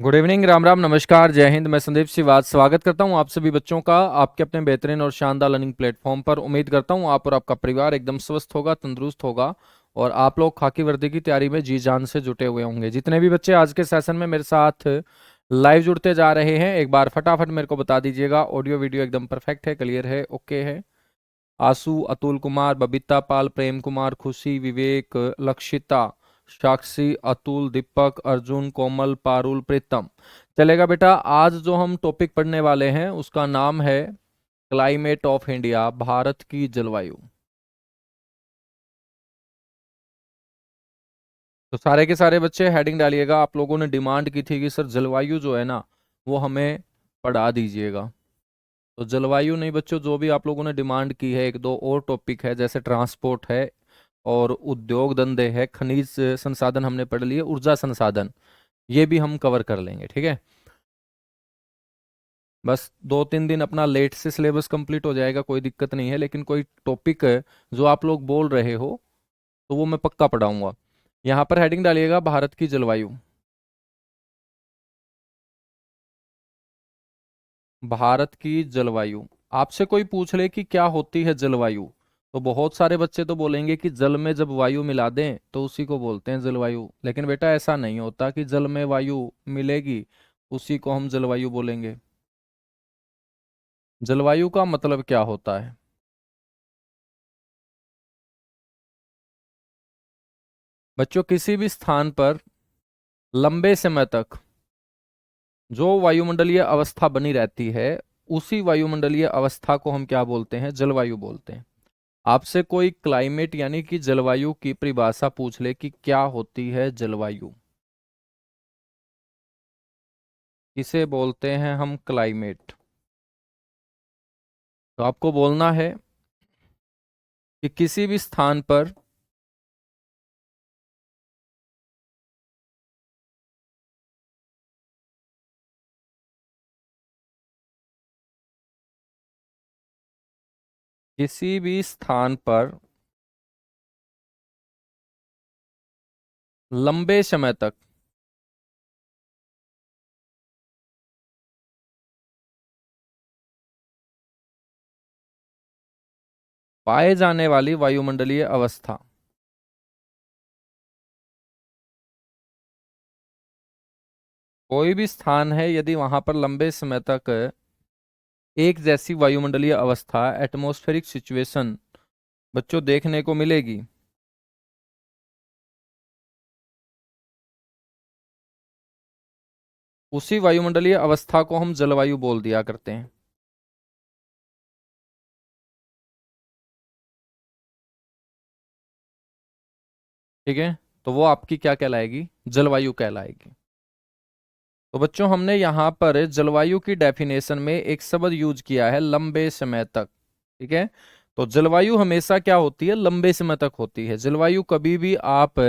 Good evening, Ram Ram, नमस्कार, जय हिंद। मैं संदीप श्रीवास्तव स्वागत करता हूं आप सभी बच्चों का आपके अपने बेहतरीन और शानदार लर्निंग प्लेटफॉर्म पर। उम्मीद करता हूं आप और आपका परिवार एकदम स्वस्थ होगा, तंदुरुस्त होगा और आप लोग खाकी वर्दी की तैयारी में जी जान से जुटे हुए होंगे। जितने भी बच्चे आज के सेशन में मेरे साथ लाइव जुड़ते जा रहे हैं, एक बार फटाफट मेरे को बता दीजिएगा। ऑडियो वीडियो एकदम परफेक्ट है, क्लियर है, ओके है? आशु, अतुल कुमार, बबीता पाल, प्रेम कुमार, खुशी, विवेक, लक्षिता, साक्षी, अतुल, दीपक, अर्जुन, कोमल, पारुल, प्रीतम। चलेगा बेटा। आज जो हम टॉपिक पढ़ने वाले हैं उसका नाम है क्लाइमेट ऑफ इंडिया, भारत की जलवायु। तो सारे के सारे बच्चे हेडिंग डालिएगा। आप लोगों ने डिमांड की थी कि सर जलवायु जो है ना वो हमें पढ़ा दीजिएगा। तो जलवायु नहीं बच्चों, जो भी आप लोगों ने डिमांड की है, एक दो और टॉपिक है जैसे ट्रांसपोर्ट है और उद्योग धंधे है, खनिज संसाधन हमने पढ़ लिए, ऊर्जा संसाधन, ये भी हम कवर कर लेंगे। ठीक है, बस 2-3 दिन अपना लेट से सिलेबस कंप्लीट हो जाएगा, कोई दिक्कत नहीं है। लेकिन कोई टॉपिक है जो आप लोग बोल रहे हो तो वो मैं पक्का पढ़ाऊंगा। यहाँ पर हेडिंग डालिएगा भारत की जलवायु। भारत की जलवायु। आपसे कोई पूछ ले कि क्या होती है जलवायु, तो बहुत सारे बच्चे तो बोलेंगे कि जल में जब वायु मिला दें तो उसी को बोलते हैं जलवायु। लेकिन बेटा ऐसा नहीं होता कि जल में वायु मिलेगी उसी को हम जलवायु बोलेंगे। जलवायु का मतलब क्या होता है? बच्चों, किसी भी स्थान पर लंबे समय तक जो वायुमंडलीय अवस्था बनी रहती है उसी वायुमंडलीय अवस्था को हम क्या बोलते हैं? जलवायु बोलते हैं। आपसे कोई क्लाइमेट यानी कि जलवायु की परिभाषा पूछ ले कि क्या होती है जलवायु, किसे बोलते हैं हम? क्लाइमेट। तो आपको बोलना है कि किसी भी स्थान पर किसी भी स्थान पर लंबे समय तक पाए जाने वाली वायुमंडलीय अवस्था। कोई भी स्थान है यदि वहां पर लंबे समय तक एक जैसी वायुमंडलीय अवस्था, एटमॉस्फेरिक सिचुएशन बच्चों देखने को मिलेगी, उसी वायुमंडलीय अवस्था को हम जलवायु बोल दिया करते हैं। ठीक है, तो वो आपकी क्या कहलाएगी? जलवायु कहलाएगी। तो बच्चों हमने यहाँ पर जलवायु की डेफिनेशन में एक शब्द यूज किया है, लंबे समय तक। ठीक है, तो जलवायु हमेशा क्या होती है? लंबे समय तक होती है। जलवायु कभी भी आप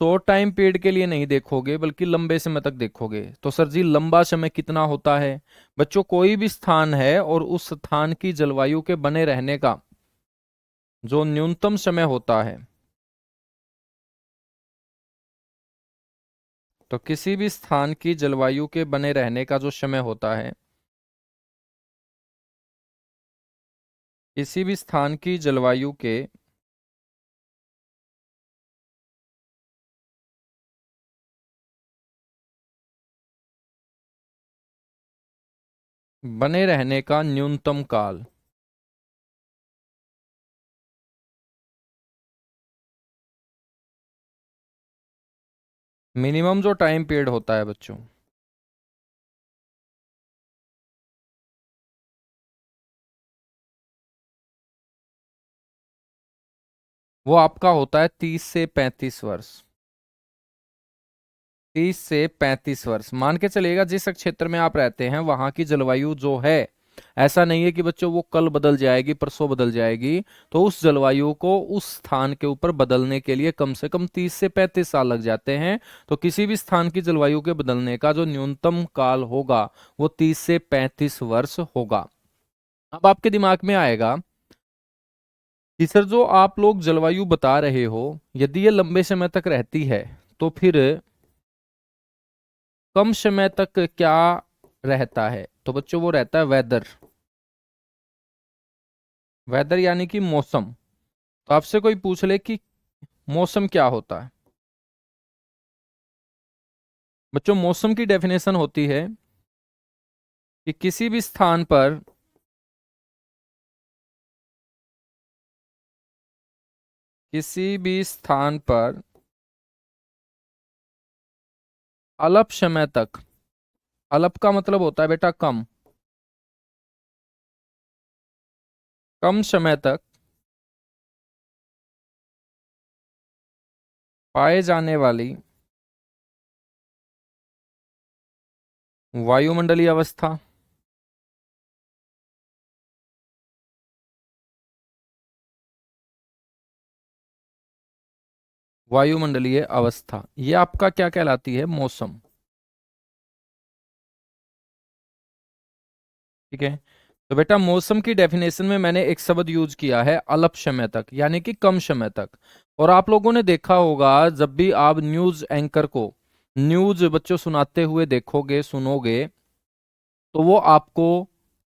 शॉर्ट टाइम पीरियड के लिए नहीं देखोगे बल्कि लंबे समय तक देखोगे। तो सर जी लंबा समय कितना होता है? बच्चों कोई भी स्थान है और उस स्थान की जलवायु के बने रहने का जो न्यूनतम समय होता है, तो किसी भी स्थान की जलवायु के बने रहने का जो समय होता है, किसी भी स्थान की जलवायु के बने रहने का न्यूनतम काल, मिनिमम जो टाइम पीरियड होता है बच्चों, वो आपका होता है 30 से 35 वर्ष। 30 से 35 वर्ष मान के चलिएगा। जिस क्षेत्र में आप रहते हैं वहां की जलवायु जो है, ऐसा नहीं है कि बच्चों वो कल बदल जाएगी, परसों बदल जाएगी। तो उस जलवायु को उस स्थान के ऊपर बदलने के लिए कम से कम 30 से 35 साल लग जाते हैं। तो किसी भी स्थान की जलवायु के बदलने का जो न्यूनतम काल होगा वो 30 से 35 वर्ष होगा। अब आपके दिमाग में आएगा कि सर जो आप लोग जलवायु बता रहे हो, यदि ये लंबे समय तक रहती है तो फिर कम समय तक क्या रहता है? तो बच्चों वो रहता है वेदर। वेदर यानी कि मौसम। तो आपसे कोई पूछ ले कि मौसम क्या होता है? बच्चों मौसम की डेफिनेशन होती है कि किसी भी स्थान पर अल्प समय तक, अल्प का मतलब होता है बेटा कम, कम समय तक पाए जाने वाली वायुमंडलीय अवस्था। वायुमंडलीय अवस्था ये आपका क्या कहलाती है? मौसम। ठीक है। तो बेटा मौसम की डेफिनेशन में मैंने एक शब्द यूज किया है अल्प समय तक, यानी कि कम समय तक। और आप लोगों ने देखा होगा जब भी आप न्यूज एंकर को न्यूज बच्चों सुनाते हुए देखोगे, सुनोगे, तो वो आपको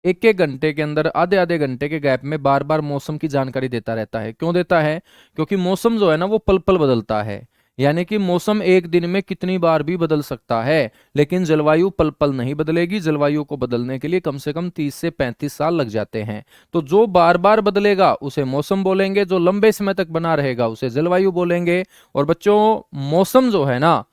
एक एक घंटे के अंदर, आधे आधे घंटे के गैप में बार बार मौसम की जानकारी देता रहता है। क्यों देता है? क्योंकि मौसम जो है ना वो पल पल बदलता है। यानी कि मौसम एक दिन में कितनी बार भी बदल सकता है, लेकिन जलवायु पल पल नहीं बदलेगी। जलवायु को बदलने के लिए कम से कम 30 से 35 साल लग जाते हैं। तो जो बार बार बदलेगा उसे मौसम बोलेंगे, जो लंबे समय तक बना रहेगा उसे जलवायु बोलेंगे। और बच्चों मौसम जो है ना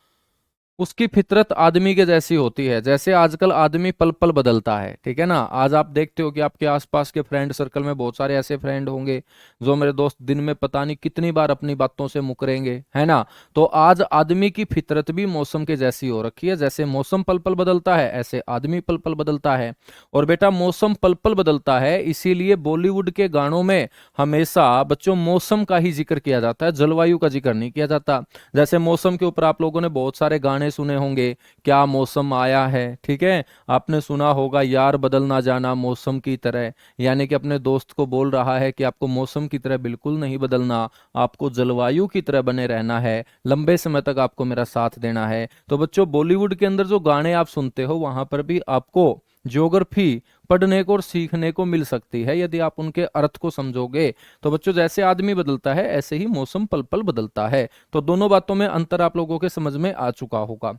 उसकी फितरत आदमी के जैसी होती है। जैसे आजकल आदमी पल पल बदलता है, ठीक है ना। आज आप देखते हो कि आपके आसपास के फ्रेंड सर्कल में बहुत सारे ऐसे फ्रेंड होंगे जो मेरे दोस्त दिन में पता नहीं कितनी बार अपनी बातों से मुकरेंगे, है ना। तो आज आदमी की फितरत भी मौसम के जैसी हो रखी है। जैसे मौसम पल पल बदलता है ऐसे आदमी पल पल बदलता है। और बेटा मौसम पल पल बदलता है, इसीलिए बॉलीवुड के गानों में हमेशा बच्चों मौसम का ही जिक्र किया जाता है, जलवायु का जिक्र नहीं किया जाता। जैसे मौसम के ऊपर आप लोगों ने बहुत सारे गाने सुने होंगे, क्या मौसम आया है, ठीक है। आपने सुना होगा यार बदल ना जाना मौसम की तरह, यानी कि अपने दोस्त को बोल रहा है कि आपको मौसम की तरह बिल्कुल नहीं बदलना, आपको जलवायु की तरह बने रहना है, लंबे समय तक आपको मेरा साथ देना है। तो बच्चों बॉलीवुड के अंदर जो गाने आप सुनते हो वहां पर भी आपको ज्योग्राफी पढ़ने को और सीखने को मिल सकती है यदि आप उनके अर्थ को समझोगे। तो बच्चों जैसे आदमी बदलता है ऐसे ही मौसम पल पल बदलता है। तो दोनों बातों में अंतर आप लोगों के समझ में आ चुका होगा।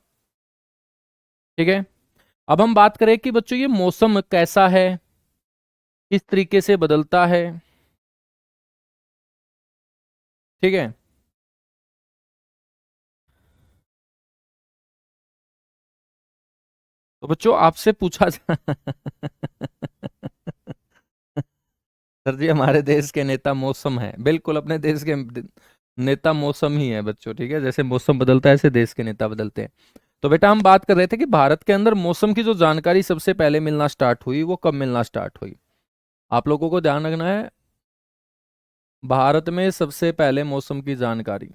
ठीक है। अब हम बात करें कि बच्चों ये मौसम कैसा है, किस तरीके से बदलता है। ठीक है। तो बच्चों आपसे पूछा सर जी हमारे देश के नेता मौसम है, बिल्कुल अपने देश के नेता मौसम ही है बच्चों। ठीक है, जैसे मौसम बदलता है ऐसे देश के नेता बदलते हैं। तो बेटा हम बात कर रहे थे कि भारत के अंदर मौसम की जो जानकारी सबसे पहले मिलना स्टार्ट हुई वो कब मिलना स्टार्ट हुई? आप लोगों को ध्यान रखना है, भारत में सबसे पहले मौसम की जानकारी।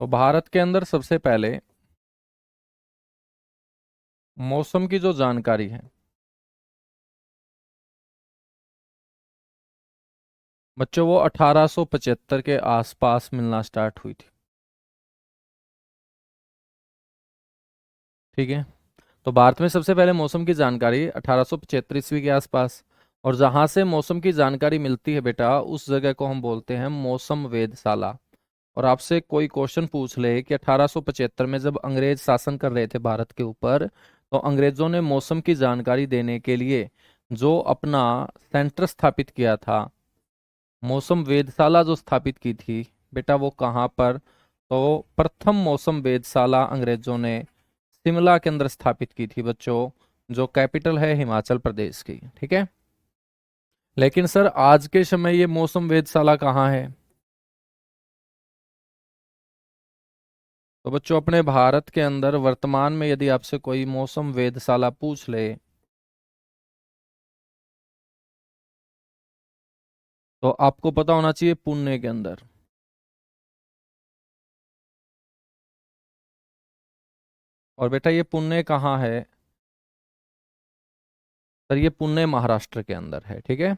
तो भारत के अंदर सबसे पहले मौसम की जो जानकारी है बच्चों वो 1875 के आसपास मिलना स्टार्ट हुई थी। ठीक है। तो भारत में सबसे पहले मौसम की जानकारी 1875 ईस्वी के आसपास। और जहां से मौसम की जानकारी मिलती है बेटा उस जगह को हम बोलते हैं मौसम वेधशाला। और आपसे कोई क्वेश्चन पूछ ले कि 1875 में जब अंग्रेज शासन कर रहे थे भारत के ऊपर, तो अंग्रेजों ने मौसम की जानकारी देने के लिए जो अपना सेंटर स्थापित किया था, मौसम वेधशाला जो स्थापित की थी बेटा वो कहाँ पर? तो प्रथम मौसम वेधशाला अंग्रेजों ने शिमला के अंदर स्थापित की थी बच्चों, जो कैपिटल है हिमाचल प्रदेश की। ठीक है। लेकिन सर आज के समय ये मौसम वेधशाला कहाँ है? तो बच्चों अपने भारत के अंदर वर्तमान में यदि आपसे कोई मौसम वेधशाला पूछ ले तो आपको पता होना चाहिए पुणे के अंदर। और बेटा ये पुणे कहाँ है? सर ये पुणे महाराष्ट्र के अंदर है, ठीक है।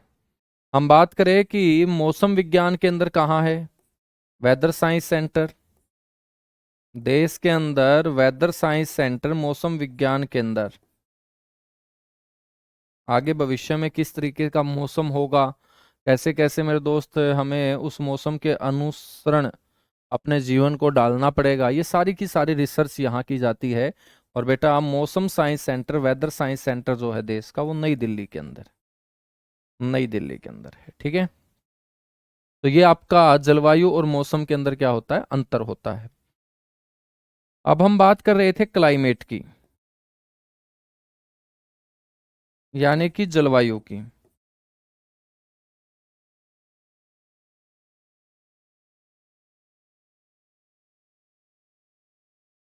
हम बात करें कि मौसम विज्ञान के अंदर कहाँ है, वेदर साइंस सेंटर। देश के अंदर वेदर साइंस सेंटर मौसम विज्ञान के अंदर। आगे भविष्य में किस तरीके का मौसम होगा, कैसे कैसे मेरे दोस्त हमें उस मौसम के अनुसरण अपने जीवन को डालना पड़ेगा, ये सारी की सारी रिसर्च यहाँ की जाती है। और बेटा मौसम science centre, weather science centre जो है देश का, वो नई दिल्ली के अंदर, नई दिल्ली के अंदर है, ठीक है। तो ये आपका जलवायु और मौसम के अंदर क्या होता है, अंतर होता है। अब हम बात कर रहे थे क्लाइमेट की, यानी कि जलवायु की।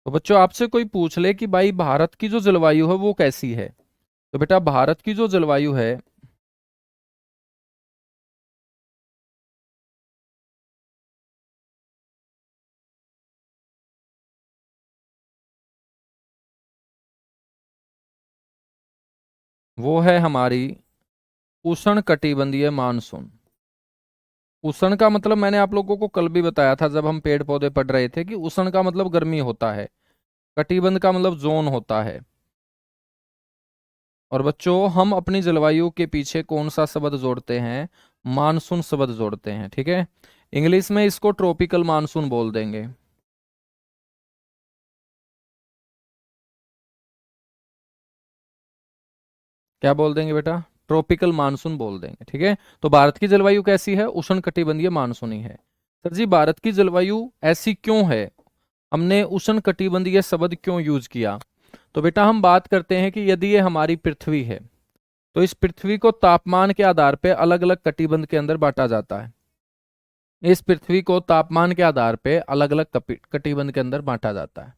तो बच्चों आपसे कोई पूछ ले कि भाई भारत की जो जलवायु है वो कैसी है, तो बेटा भारत की जो जलवायु है, वो है हमारी उष्ण कटिबंधीय मानसून। उष्ण का मतलब मैंने आप लोगों को कल भी बताया था जब हम पेड़ पौधे पढ़ रहे थे, कि उष्ण का मतलब गर्मी होता है, कटिबंध का मतलब जोन होता है। और बच्चों हम अपनी जलवायु के पीछे कौन सा शब्द जोड़ते हैं, मानसून शब्द जोड़ते हैं, ठीक है। इंग्लिश में इसको ट्रॉपिकल मानसून बोल देंगे। क्या बोल देंगे बेटा, ट्रॉपिकल मानसून बोल देंगे, ठीक है। तो भारत की जलवायु कैसी है, उष्ण कटिबंधीय मानसूनी है। सर जी भारत की जलवायु ऐसी क्यों है, हमने उष्ण कटिबंधीय शब्द क्यों यूज किया। तो बेटा हम बात करते हैं कि यदि ये हमारी पृथ्वी है, तो इस पृथ्वी को तापमान के आधार पर अलग अलग कटिबंध के अंदर बांटा जाता है। इस पृथ्वी को तापमान के आधार पर अलग अलग कटिबंध के अंदर बांटा जाता है।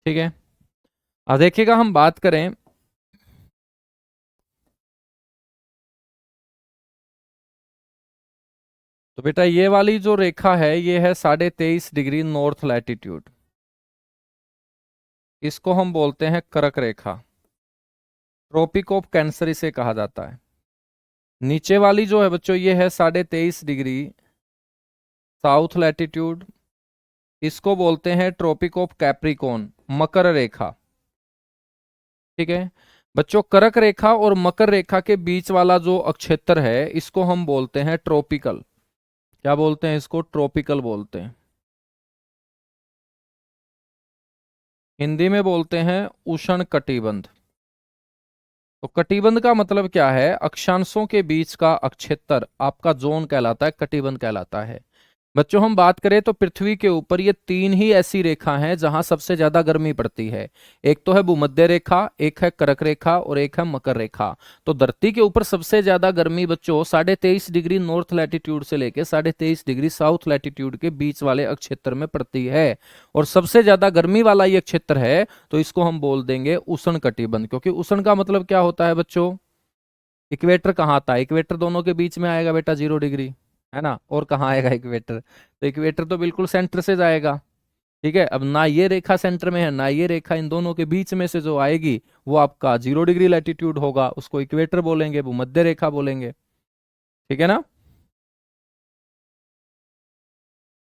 ठीक है, अब देखिएगा हम बात करें, तो बेटा ये वाली जो रेखा है ये है 23.5 डिग्री नॉर्थ लैटिट्यूड, इसको हम बोलते हैं कर्क रेखा, ट्रॉपिक ऑफ कैंसर इसे कहा जाता है। नीचे वाली जो है बच्चों ये है 23.5 डिग्री साउथ लैटिट्यूड, इसको बोलते हैं ट्रॉपिक ऑफ कैप्रिकॉन, मकर रेखा, ठीक है। बच्चों कर्क रेखा और मकर रेखा के बीच वाला जो अक्षेत्र है इसको हम बोलते हैं ट्रॉपिकल। क्या बोलते हैं इसको, ट्रॉपिकल बोलते हैं। हिंदी में बोलते हैं उष्ण कटिबंध। तो कटिबंध का मतलब क्या है, अक्षांशों के बीच का अक्षेत्र आपका जोन कहलाता है, कटिबंध कहलाता है। बच्चों हम बात करें तो पृथ्वी के ऊपर ये तीन ही ऐसी रेखा हैं जहां सबसे ज्यादा गर्मी पड़ती है। एक तो है भूमध्य रेखा, एक है कर्क रेखा और एक है मकर रेखा। तो धरती के ऊपर सबसे ज्यादा गर्मी बच्चों 23.5 डिग्री नॉर्थ लैटिट्यूड से लेके 23.5 डिग्री साउथ लैटिट्यूड के बीच वाले क्षेत्र में पड़ती है। और सबसे ज्यादा गर्मी वाला ये क्षेत्र है, तो इसको हम बोल देंगे उष्ण कटिबंध, क्योंकि उष्ण का मतलब क्या होता है बच्चों, इक्वेटर कहाँ आता है, इक्वेटर दोनों के बीच में आएगा बेटा 0 डिग्री, है ना। और कहाँ आएगा इक्वेटर, तो इक्वेटर तो बिल्कुल सेंटर से जाएगा, ठीक है। अब ना ये रेखा सेंटर में है ना ये रेखा, इन दोनों के बीच में से जो आएगी वो आपका 0 डिग्री लैटिट्यूड होगा, उसको इक्वेटर बोलेंगे, भूमध्य रेखा बोलेंगे, ठीक है ना।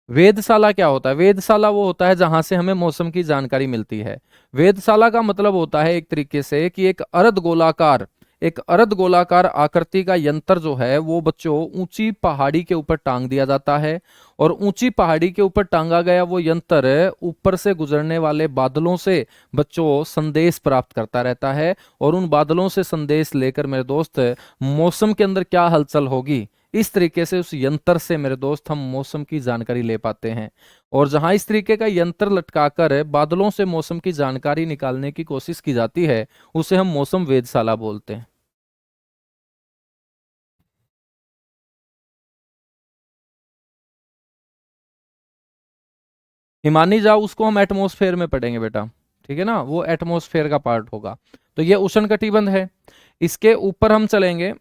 वेधशाला क्या होता है, वेधशाला वो होता है जहां से हमें मौसम की जानकारी मिलती है। वेधशाला का मतलब होता है एक तरीके से कि एक अर्ध गोलाकार आकृति का यंत्र जो है वो बच्चों ऊंची पहाड़ी के ऊपर टांग दिया जाता है। और ऊंची पहाड़ी के ऊपर टांगा गया वो यंत्र ऊपर से गुजरने वाले बादलों से बच्चों संदेश प्राप्त करता रहता है। और उन बादलों से संदेश लेकर मेरे दोस्त मौसम के अंदर क्या हलचल होगी, इस तरीके से उस यंत्र से मेरे दोस्त हम मौसम की जानकारी ले पाते हैं। और जहां इस तरीके का यंत्र लटकाकर बादलों से मौसम की जानकारी निकालने की कोशिश की जाती है, उसे हम मौसम वेधशाला बोलते हैं। हिमानी जाओ उसको हम एटमॉस्फेयर में पढ़ेंगे बेटा, ठीक है ना, वो एटमॉस्फेयर का पार्ट होगा। तो ये उष्ण कटिबंध है। इसके ऊपर हम चलेंगे,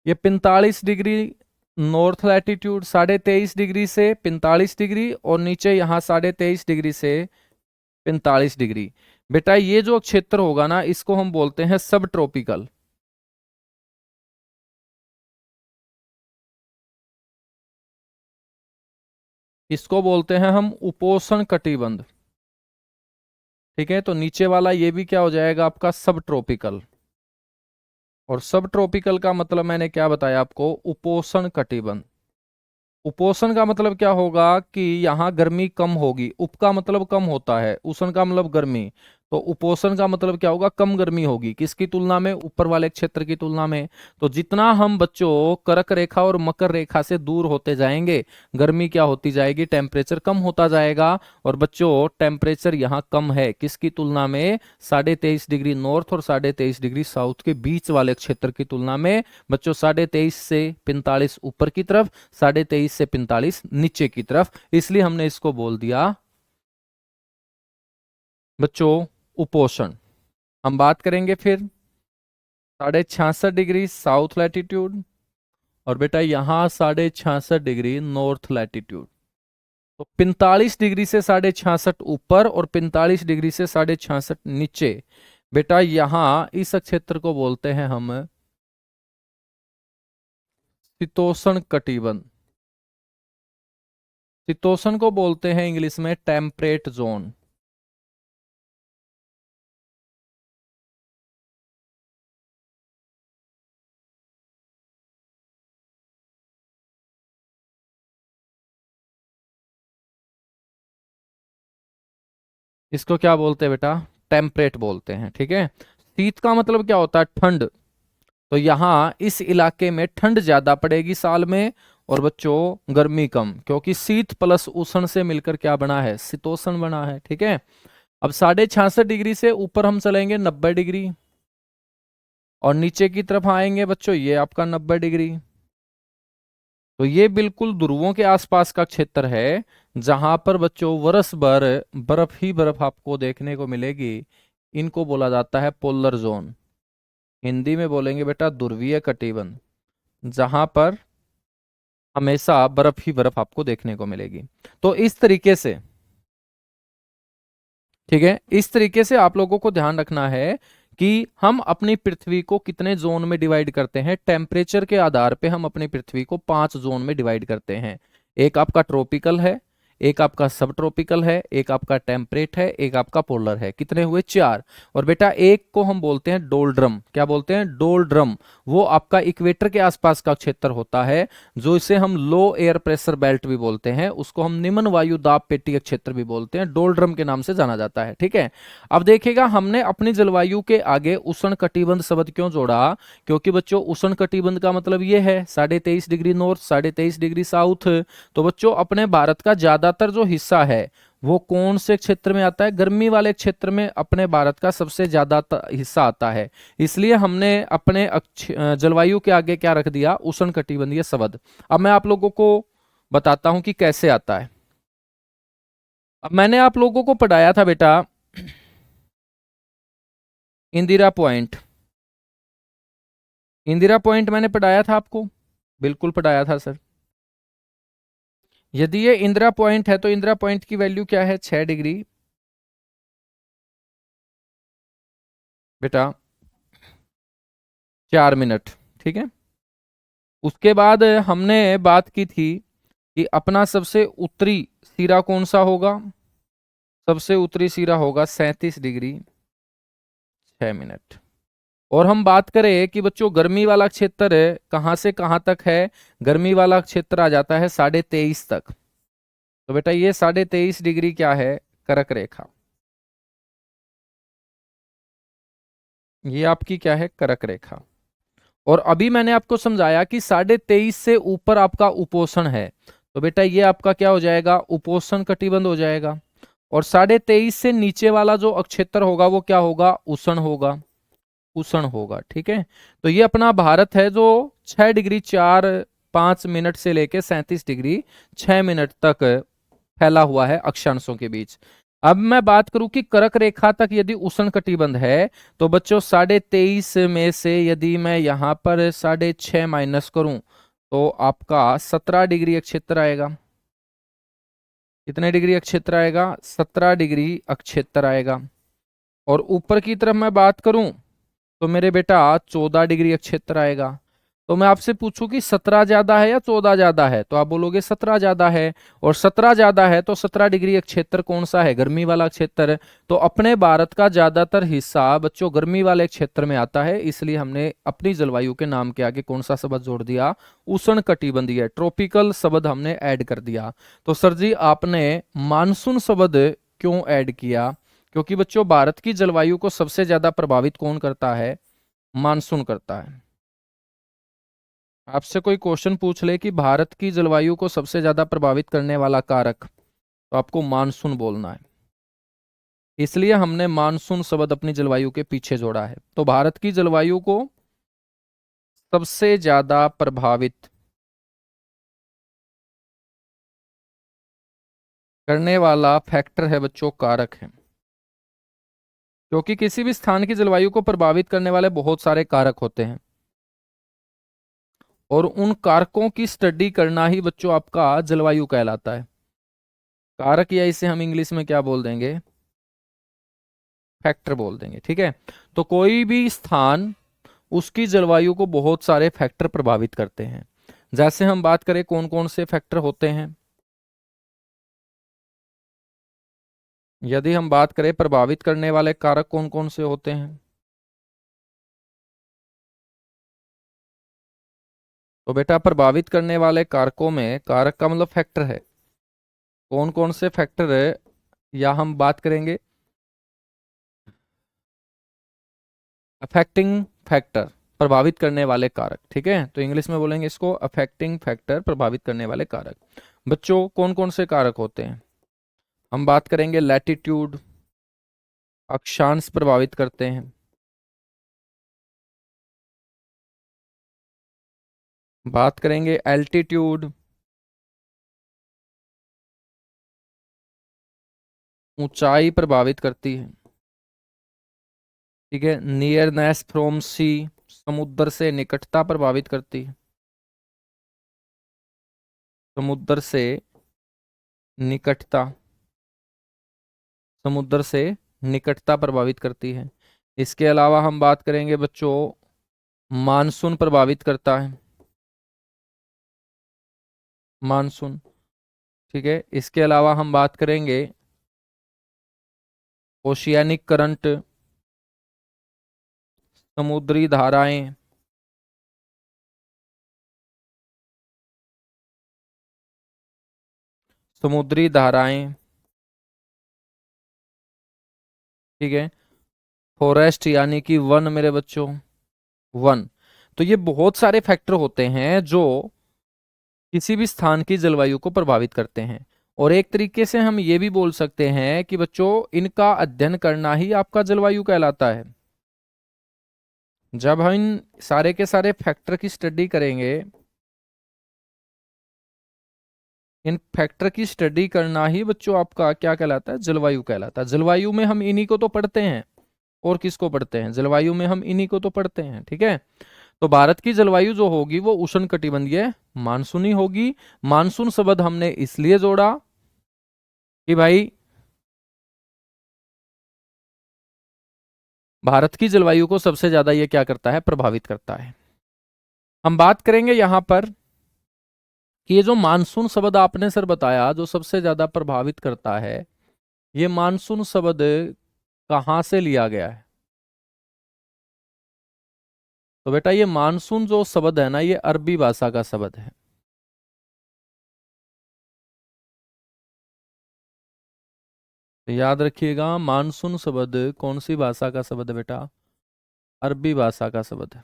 ये 45 डिग्री नॉर्थ लैटिट्यूड, 23.5 डिग्री से 45 डिग्री, और नीचे यहाँ 23.5 डिग्री से 45 डिग्री। बेटा ये जो क्षेत्र होगा ना, इसको हम बोलते हैं सब ट्रॉपिकल। इसको बोलते हैं हम उपोष्ण कटिबंध, ठीक है। तो नीचे वाला ये भी क्या हो जाएगा आपका सब ट्रॉपिकल, और सब ट्रॉपिकल का मतलब मैंने क्या बताया आपको, उपोष्ण कटिबंध। उपोषण का मतलब क्या होगा कि यहाँ गर्मी कम होगी, उप का मतलब कम होता है, उष्ण का मतलब गर्मी, तो उपोषण का मतलब क्या होगा, कम गर्मी होगी, किसकी तुलना में, ऊपर वाले क्षेत्र की तुलना में। तो जितना हम बच्चों कर्क रेखा और मकर रेखा से दूर होते जाएंगे, गर्मी क्या होती जाएगी, टेम्परेचर कम होता जाएगा। और बच्चों टेम्परेचर यहाँ कम है किसकी तुलना में, 23.5 डिग्री नॉर्थ और 23.5 डिग्री साउथ के बीच वाले क्षेत्र की तुलना में। बच्चों 23.5 से 45 ऊपर की तरफ, 23.5 से 45 नीचे की तरफ, इसलिए हमने इसको बोल दिया बच्चों उपोषण। हम बात करेंगे फिर 66.5 डिग्री साउथ लैटिट्यूड, और बेटा यहां 66.5 डिग्री नॉर्थ लैटिट्यूड। तो 45 डिग्री से 66.5 ऊपर और 45 डिग्री से 66.5 नीचे। बेटा यहां इस क्षेत्र को बोलते हैं हम शीतोष्ण कटिबंध। शीतोष्ण को बोलते हैं इंग्लिश में टेम्परेट जोन। इसको क्या बोलते हैं बेटा, टेम्परेट बोलते हैं, ठीक है। शीत का मतलब क्या होता है, ठंड। तो यहाँ इस इलाके में ठंड ज्यादा पड़ेगी साल में, और बच्चों गर्मी कम, क्योंकि शीत प्लस उष्ण से मिलकर क्या बना है, शीतोष्ण बना है, ठीक है। अब 66.5 डिग्री से ऊपर हम चलेंगे 90 डिग्री, और नीचे की तरफ आएंगे बच्चों ये आपका 90 डिग्री। तो ये बिल्कुल ध्रुवों के आसपास का क्षेत्र है, जहां पर बच्चों वर्ष भर बर्फ ही बर्फ आपको देखने को मिलेगी। इनको बोला जाता है पोलर जोन। हिंदी में बोलेंगे बेटा ध्रुवीय कटिबंध, जहां पर हमेशा बर्फ ही बर्फ आपको देखने को मिलेगी। तो इस तरीके से, ठीक है, इस तरीके से आप लोगों को ध्यान रखना है कि हम अपनी पृथ्वी को कितने जोन में डिवाइड करते हैं। टेम्परेचर के आधार पे हम अपनी पृथ्वी को 5 जोन में डिवाइड करते हैं। एक आपका ट्रॉपिकल है, एक आपका सब ट्रॉपिकल है, एक आपका टेम्परेट है, एक आपका पोलर है। कितने हुए, 4। और बेटा एक को हम बोलते हैं डोल्ड्रम। क्या बोलते हैं, डोल्ड्रम। वो आपका इक्वेटर के आसपास का क्षेत्र होता है, जो इसे हम लो एयर प्रेशर बेल्ट भी बोलते हैं, उसको हम निम्न वायु दाब पेटी का क्षेत्र भी बोलते हैं, डोल्ड्रम के नाम से जाना जाता है, ठीक है। अब देखिएगा हमने अपनी जलवायु के आगे उष्ण कटिबंध शब्द क्यों जोड़ा, क्योंकि बच्चों उष्ण कटिबंध का मतलब ये है 23.5 डिग्री नॉर्थ 23.5 डिग्री साउथ। तो बच्चों अपने भारत का ज्यादातर जो हिस्सा है वो कौन से क्षेत्र में आता है, गर्मी वाले क्षेत्र में अपने भारत का सबसे ज्यादा हिस्सा आता है। इसलिए हमने अपने जलवायु के आगे क्या रख दिया, उष्ण कटिबंधीय शब्द। अब मैं आप लोगों को बताता हूं कि कैसे आता है। अब मैंने आप लोगों को पढ़ाया था बेटा इंदिरा पॉइंट। इंदिरा पॉइंट मैंने पढ़ाया था आपको, बिल्कुल पढ़ाया था सर। यदि ये इंदिरा पॉइंट है तो इंदिरा पॉइंट की वैल्यू क्या है, 6 डिग्री बेटा 4 मिनट, ठीक है। उसके बाद हमने बात की थी कि अपना सबसे उत्तरी सिरा कौन सा होगा, सबसे उत्तरी सिरा होगा 37 डिग्री 6 मिनट। और हम बात करें कि बच्चों गर्मी वाला क्षेत्र कहाँ से कहाँ तक है, गर्मी वाला क्षेत्र आ जाता है 23.5 तक। तो बेटा ये 23.5 डिग्री क्या है, कर्क रेखा। ये आपकी क्या है, कर्क रेखा। और अभी मैंने आपको समझाया कि 23.5 से ऊपर आपका उपोषण है, तो बेटा ये आपका क्या हो जाएगा, उपोषण कटिबंध हो जाएगा। और 23.5 से नीचे वाला जो क्षेत्र होगा वो क्या होगा, उष्ण होगा, उष्ण होगा, ठीक है। तो ये अपना भारत है जो 6 डिग्री 4 5 मिनट से लेके 37 डिग्री 6 मिनट तक फैला हुआ है अक्षांशों के बीच। अब मैं बात करूं कि कर्क रेखा तक यदि उष्ण कटिबंध है, तो बच्चों 23.5 में से यदि मैं यहां पर 6.5 माइनस करूं, तो आपका 17 डिग्री अक्षेत्र आएगा। कितने डिग्री अक्षेत्र आएगा? 17 डिग्री अक्षेत्र आएगा। और ऊपर की तरफ मैं बात करूं, तो मेरे बेटा 14 डिग्री अक्षेत्र आएगा। तो मैं आपसे पूछूं कि 17 ज्यादा है या 14 ज्यादा है, तो आप बोलोगे 17 ज्यादा है। और 17 ज्यादा है तो 17 डिग्री क्षेत्र कौन सा है? गर्मी वाला क्षेत्र। तो अपने भारत का ज्यादातर हिस्सा बच्चों गर्मी वाले क्षेत्र में आता है, इसलिए हमने अपनी जलवायु के नाम के आगे कौन सा शब्द जोड़ दिया? उष्ण कटिबंधीय, ट्रॉपिकल शब्द हमने ऐड कर दिया। तो सर जी आपने मानसून शब्द क्यों ऐड किया? क्योंकि बच्चों भारत की जलवायु को सबसे ज्यादा प्रभावित कौन करता है? मानसून करता है। आपसे कोई क्वेश्चन पूछ ले कि भारत की जलवायु को सबसे ज्यादा प्रभावित करने वाला कारक, तो आपको मानसून बोलना है। इसलिए हमने मानसून शब्द अपनी जलवायु के पीछे जोड़ा है। तो भारत की जलवायु को सबसे ज्यादा प्रभावित करने वाला फैक्टर है बच्चों, कारक है। क्योंकि किसी भी स्थान की जलवायु को प्रभावित करने वाले बहुत सारे कारक होते हैं, और उन कारकों की स्टडी करना ही बच्चों आपका जलवायु कहलाता है। कारक, या इसे हम इंग्लिश में क्या बोल देंगे? फैक्टर बोल देंगे। ठीक है। तो कोई भी स्थान, उसकी जलवायु को बहुत सारे फैक्टर प्रभावित करते हैं। जैसे हम बात करें कौन कौन से फैक्टर होते हैं, यदि हम बात करें प्रभावित करने वाले कारक कौन कौन से होते हैं, तो बेटा प्रभावित करने वाले कारकों में, कारक का मतलब फैक्टर है, कौन कौन से फैक्टर है, या हम बात करेंगे अफेक्टिंग फैक्टर, प्रभावित करने वाले कारक। ठीक है, तो इंग्लिश में बोलेंगे इसको अफेक्टिंग फैक्टर, प्रभावित करने वाले कारक। बच्चों कौन कौन से कारक होते हैं? हम बात करेंगे लैटिट्यूड, अक्षांश प्रभावित करते हैं। बात करेंगे एल्टीट्यूड, ऊंचाई प्रभावित करती है। ठीक है, नियरनेस फ्रॉम सी, समुद्र से निकटता प्रभावित करती है। समुद्र से निकटता, समुद्र से निकटता प्रभावित करती है। इसके अलावा हम बात करेंगे बच्चों, मानसून प्रभावित करता है। मानसून। ठीक है, इसके अलावा हम बात करेंगे ओशियानिक करंट, समुद्री धाराएं। समुद्री धाराएं। ठीक है, फॉरेस्ट यानी कि वन मेरे बच्चों, वन। तो ये बहुत सारे फैक्टर होते हैं जो किसी भी स्थान की जलवायु को प्रभावित करते हैं। और एक तरीके से हम ये भी बोल सकते हैं कि बच्चों इनका अध्ययन करना ही आपका जलवायु कहलाता है। जब हम इन सारे के सारे फैक्टर की स्टडी करेंगे, इन फैक्टर की स्टडी करना ही बच्चों आपका क्या कहलाता है? जलवायु कहलाता है। जलवायु में हम इन्हीं को तो पढ़ते हैं। और किसको पढ़ते हैं? जलवायु में हम इन्हीं को तो पढ़ते हैं। ठीक है, तो भारत की जलवायु जो होगी वो उष्ण कटिबंधीय मानसूनी होगी। मानसून शब्द हमने इसलिए जोड़ा कि भाई भारत की जलवायु को सबसे ज्यादा ये क्या करता है? प्रभावित करता है। हम बात करेंगे यहां पर कि ये जो मानसून शब्द आपने सर बताया जो सबसे ज्यादा प्रभावित करता है, ये मानसून शब्द कहां से लिया गया है? तो बेटा ये मानसून जो शब्द है ना, ये अरबी भाषा का शब्द है। तो याद रखिएगा, मानसून शब्द कौन सी भाषा का शब्द है बेटा? अरबी भाषा का शब्द है।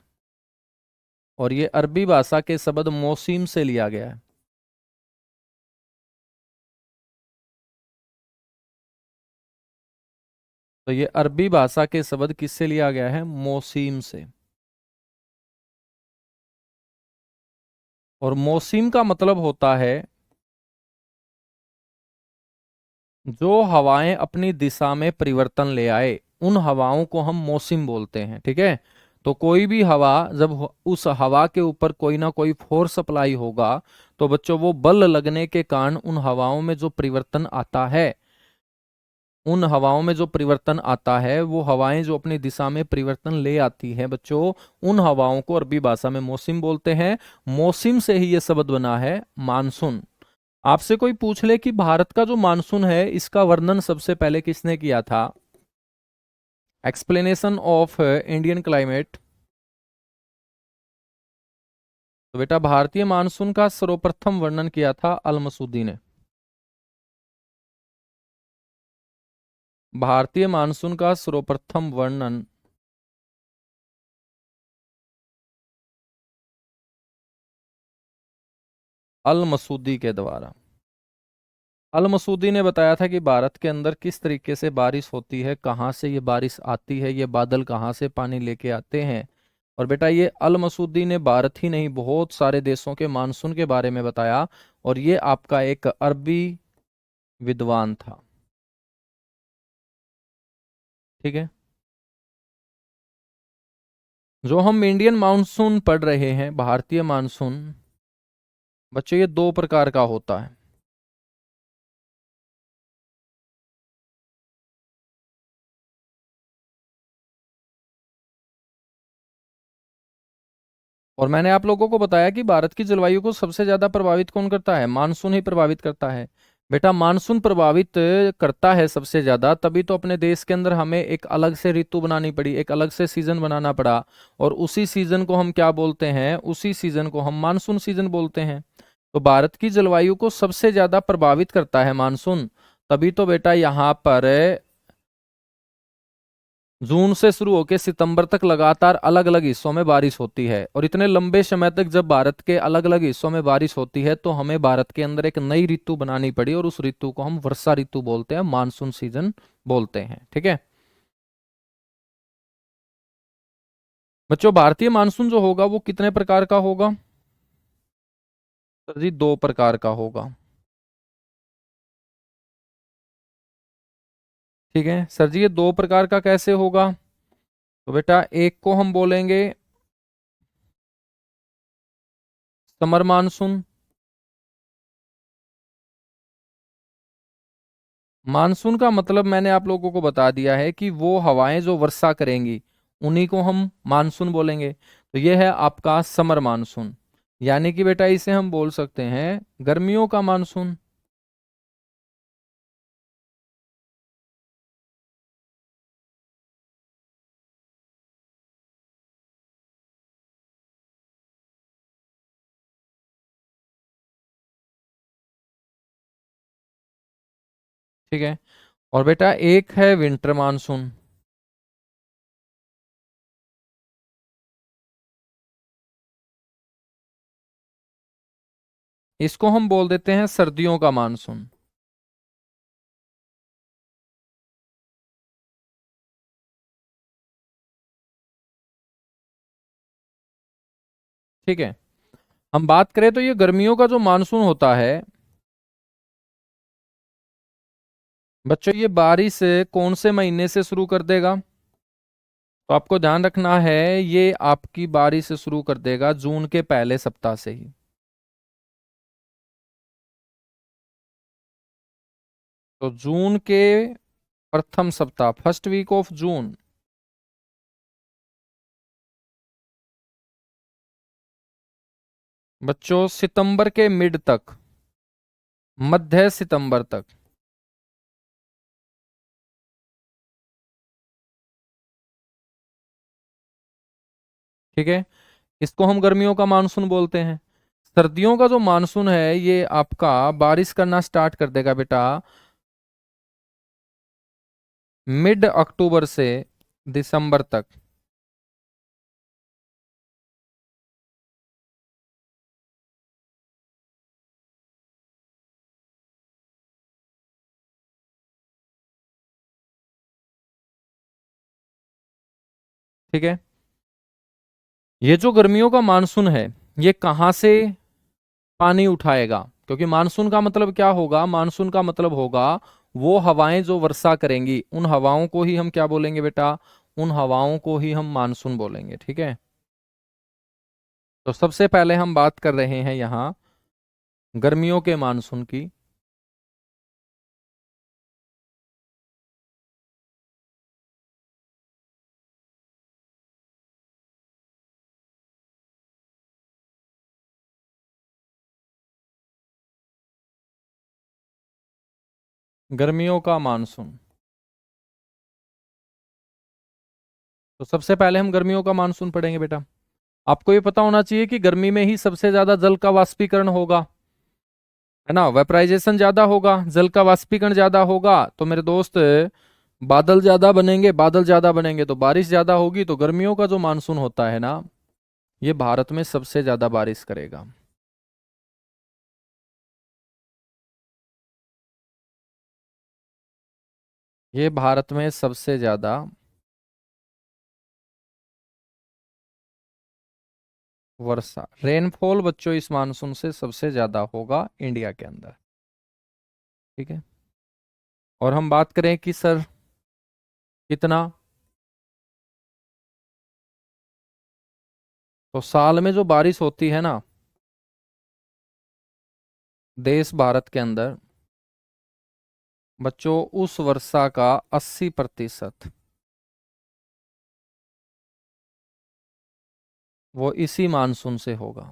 और ये अरबी भाषा के शब्द मौसीम से लिया गया है। तो ये अरबी भाषा के शब्द किससे लिया गया है? मौसीम से। और मौसीम का मतलब होता है जो हवाएं अपनी दिशा में परिवर्तन ले आए उन हवाओं को हम मौसम बोलते हैं, ठीक है। तो कोई भी हवा जब उस हवा के ऊपर कोई ना कोई फोर्स अप्लाई होगा तो बच्चों वो बल लगने के कारण उन हवाओं में जो परिवर्तन आता है, उन हवाओं में जो परिवर्तन आता है वो हवाएं जो अपनी दिशा में परिवर्तन ले आती है बच्चों, उन हवाओं को अरबी भाषा में मौसम बोलते हैं। मौसम से ही ये शब्द बना है मानसून। आपसे कोई पूछ ले कि भारत का जो मानसून है इसका वर्णन सबसे पहले किसने किया था? Explanation of Indian climate. तो बेटा भारतीय मानसून का सर्वप्रथम वर्णन किया था अल मसूदी ने। भारतीय मानसून का सर्वप्रथम वर्णन अल मसूदी के द्वारा। अल मसूदी ने बताया था कि भारत के अंदर किस तरीके से बारिश होती है, कहाँ से ये बारिश आती है, ये बादल कहाँ से पानी लेके आते हैं। और बेटा ये अल मसूदी ने भारत ही नहीं बहुत सारे देशों के मानसून के बारे में बताया। और ये आपका एक अरबी विद्वान था, ठीक है। जो हम इंडियन मानसून पढ़ रहे हैं, भारतीय मानसून, बच्चों ये दो प्रकार का होता है। और मैंने आप लोगों को बताया कि भारत की जलवायु को सबसे ज्यादा प्रभावित कौन करता है? मानसून ही प्रभावित करता है। बेटा मानसून प्रभावित करता है सबसे ज्यादा, तभी तो अपने देश के अंदर हमें एक अलग से ऋतु बनानी पड़ी, एक अलग से सीजन बनाना पड़ा। और उसी सीजन को हम क्या बोलते हैं? उसी सीजन को हम मानसून सीजन बोलते हैं। तो भारत की जलवायु को सबसे ज्यादा प्रभावित करता है मानसून। तभी तो बेटा यहाँ पर जून से शुरू होकर सितंबर तक लगातार अलग अलग हिस्सों में बारिश होती है। और इतने लंबे समय तक जब भारत के अलग अलग हिस्सों में बारिश होती है तो हमें भारत के अंदर एक नई ऋतु बनानी पड़ी, और उस ऋतु को हम वर्षा ऋतु बोलते हैं, मानसून सीजन बोलते हैं, ठीक है। बच्चों भारतीय मानसून जो होगा वो कितने प्रकार का होगा? सर जी दो प्रकार का होगा, ठीक है। सर जी ये दो प्रकार का कैसे होगा? तो बेटा एक को हम बोलेंगे समर मानसून। मानसून का मतलब मैंने आप लोगों को बता दिया है कि वो हवाएं जो वर्षा करेंगी उन्हीं को हम मानसून बोलेंगे। तो ये है आपका समर मानसून, यानी कि बेटा इसे हम बोल सकते हैं गर्मियों का मानसून। ठीक है। और बेटा एक है विंटर मानसून। इसको हम बोल देते हैं सर्दियों का मानसून। ठीक है। हम बात करें तो ये गर्मियों का जो मानसून होता है बच्चों, ये बारिश कौन से महीने से शुरू कर देगा? तो आपको ध्यान रखना है, ये आपकी बारिश से शुरू कर देगा जून के पहले सप्ताह से ही। तो जून के प्रथम सप्ताह, फर्स्ट वीक ऑफ जून, बच्चों सितंबर के मिड तक, मध्य सितंबर तक। ठीक है। इसको हम गर्मियों का मानसून बोलते हैं। सर्दियों का जो मानसून है ये आपका बारिश करना स्टार्ट कर देगा बेटा मिड अक्टूबर से दिसंबर तक। ठीक है। ये जो गर्मियों का मानसून है ये कहाँ से पानी उठाएगा? क्योंकि मानसून का मतलब क्या होगा? मानसून का मतलब होगा वो हवाएं जो वर्षा करेंगी उन हवाओं को ही हम क्या बोलेंगे बेटा, उन हवाओं को ही हम मानसून बोलेंगे। ठीक है, तो सबसे पहले हम बात कर रहे हैं यहाँ गर्मियों के मानसून की। गर्मियों का मानसून, तो सबसे पहले हम गर्मियों का मानसून पढ़ेंगे बेटा। आपको ये पता होना चाहिए कि गर्मी में ही सबसे ज्यादा जल का वाष्पीकरण होगा, है ना, वेपराइजेशन ज्यादा होगा, जल का वाष्पीकरण ज्यादा होगा, तो मेरे दोस्त बादल ज्यादा बनेंगे, बादल ज्यादा बनेंगे तो बारिश ज्यादा होगी। तो गर्मियों का जो मानसून होता है ना, ये भारत में सबसे ज्यादा बारिश करेगा। ये भारत में सबसे ज्यादा वर्षा, रेनफॉल बच्चों इस मानसून से सबसे ज्यादा होगा इंडिया के अंदर। ठीक है, और हम बात करें कि सर कितना, तो साल में जो बारिश होती है ना देश भारत के अंदर बच्चों, उस वर्षा का 80% वो इसी मानसून से होगा।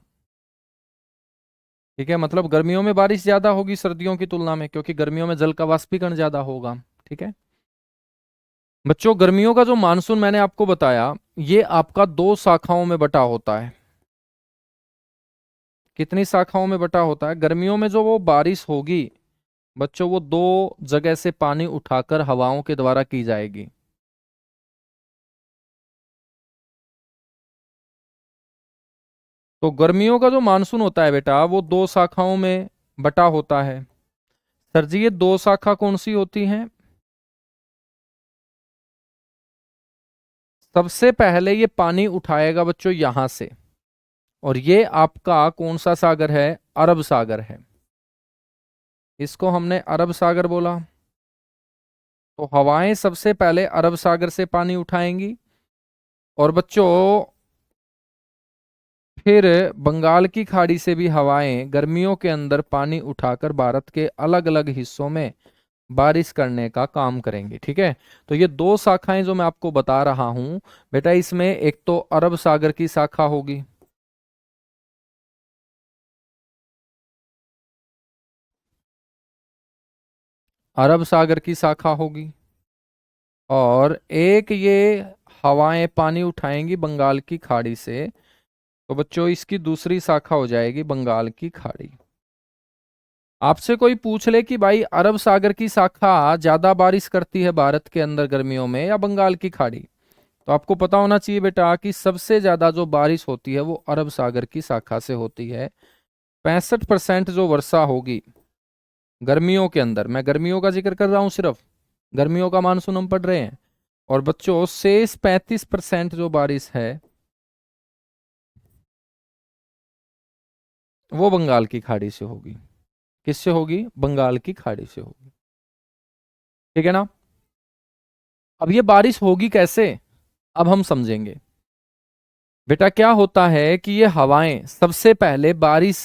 ठीक है, मतलब गर्मियों में बारिश ज्यादा होगी सर्दियों की तुलना में, क्योंकि गर्मियों में जल का वाष्पीकरण ज्यादा होगा। ठीक है बच्चों, गर्मियों का जो मानसून मैंने आपको बताया, ये आपका दो शाखाओं में बटा होता है। कितनी शाखाओं में बटा होता है? गर्मियों में जो वो बारिश होगी बच्चों, वो दो जगह से पानी उठाकर हवाओं के द्वारा की जाएगी। तो गर्मियों का जो मानसून होता है बेटा, वो दो शाखाओं में बटा होता है। सर जी, ये दो शाखा कौन सी होती हैं? सबसे पहले ये पानी उठाएगा बच्चों यहां से, और ये आपका कौन सा सागर है? अरब सागर है। इसको हमने अरब सागर बोला। तो हवाएं सबसे पहले अरब सागर से पानी उठाएंगी, और बच्चों फिर बंगाल की खाड़ी से भी हवाएं गर्मियों के अंदर पानी उठाकर भारत के अलग अलग हिस्सों में बारिश करने का काम करेंगे। ठीक है, तो ये दो शाखाएं जो मैं आपको बता रहा हूं बेटा, इसमें एक तो अरब सागर की शाखा होगी, अरब सागर की शाखा होगी, और एक ये हवाएं पानी उठाएंगी बंगाल की खाड़ी से, तो बच्चों इसकी दूसरी शाखा हो जाएगी बंगाल की खाड़ी। आपसे कोई पूछ ले कि भाई अरब सागर की शाखा ज्यादा बारिश करती है भारत के अंदर गर्मियों में या बंगाल की खाड़ी, तो आपको पता होना चाहिए बेटा कि सबसे ज्यादा जो बारिश होती है वो अरब सागर की शाखा से होती है। 65% जो वर्षा होगी गर्मियों के अंदर, मैं गर्मियों का जिक्र कर रहा हूं सिर्फ, गर्मियों का मानसून हम पढ़ रहे हैं, और बच्चों शेष 35% जो बारिश है वो बंगाल की खाड़ी से होगी। किससे होगी? बंगाल की खाड़ी से होगी। ठीक है ना? अब ये बारिश होगी कैसे, अब हम समझेंगे। बेटा क्या होता है कि ये हवाएं सबसे पहले बारिश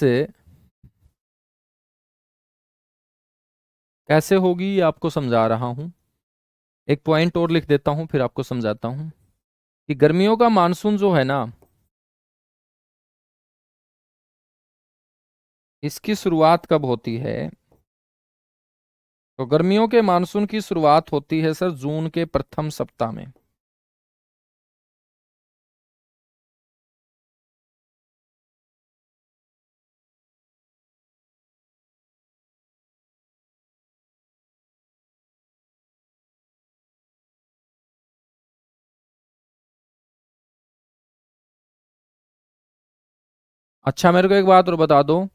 कैसे होगी ये आपको समझा रहा हूं। एक पॉइंट और लिख देता हूं फिर आपको समझाता हूं कि गर्मियों का मानसून जो है ना, इसकी शुरुआत कब होती है? तो गर्मियों के मानसून की शुरुआत होती है सर जून के प्रथम सप्ताह में। अच्छा मेरे को एक बात और बता दो।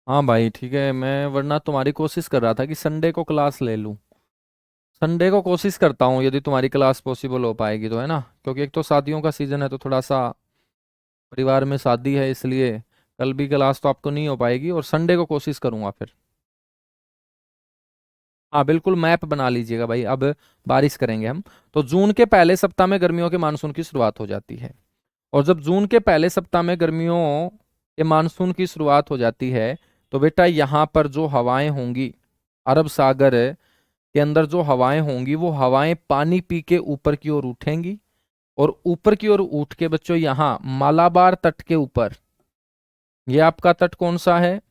हाँ भाई ठीक है, मैं वरना तुम्हारी कोशिश कर रहा था कि संडे को क्लास ले लूं। संडे को कोशिश करता हूँ यदि तुम्हारी क्लास पॉसिबल हो पाएगी तो, है ना, क्योंकि एक तो शादियों का सीजन है तो थोड़ा सा परिवार में शादी है, इसलिए कल भी क्लास तो आपको नहीं हो पाएगी, और संडे को कोशिश करूंगा फिर। हाँ बिल्कुल, मैप बना लीजिएगा भाई। अब बारिश करेंगे हम। तो जून के पहले सप्ताह में गर्मियों के मानसून की शुरुआत हो जाती है। और जब जून के पहले सप्ताह में गर्मियों के मानसून की शुरुआत हो जाती है, तो बेटा यहाँ पर जो हवाएं होंगी, अरब सागर के अंदर जो हवाएं होंगी, वो हवाएं पानी पी के ऊपर की ओर उठेंगी। और ऊपर की ओर उठ के बच्चों यहाँ मालाबार तट के ऊपर, ये आपका तट कौन सा है?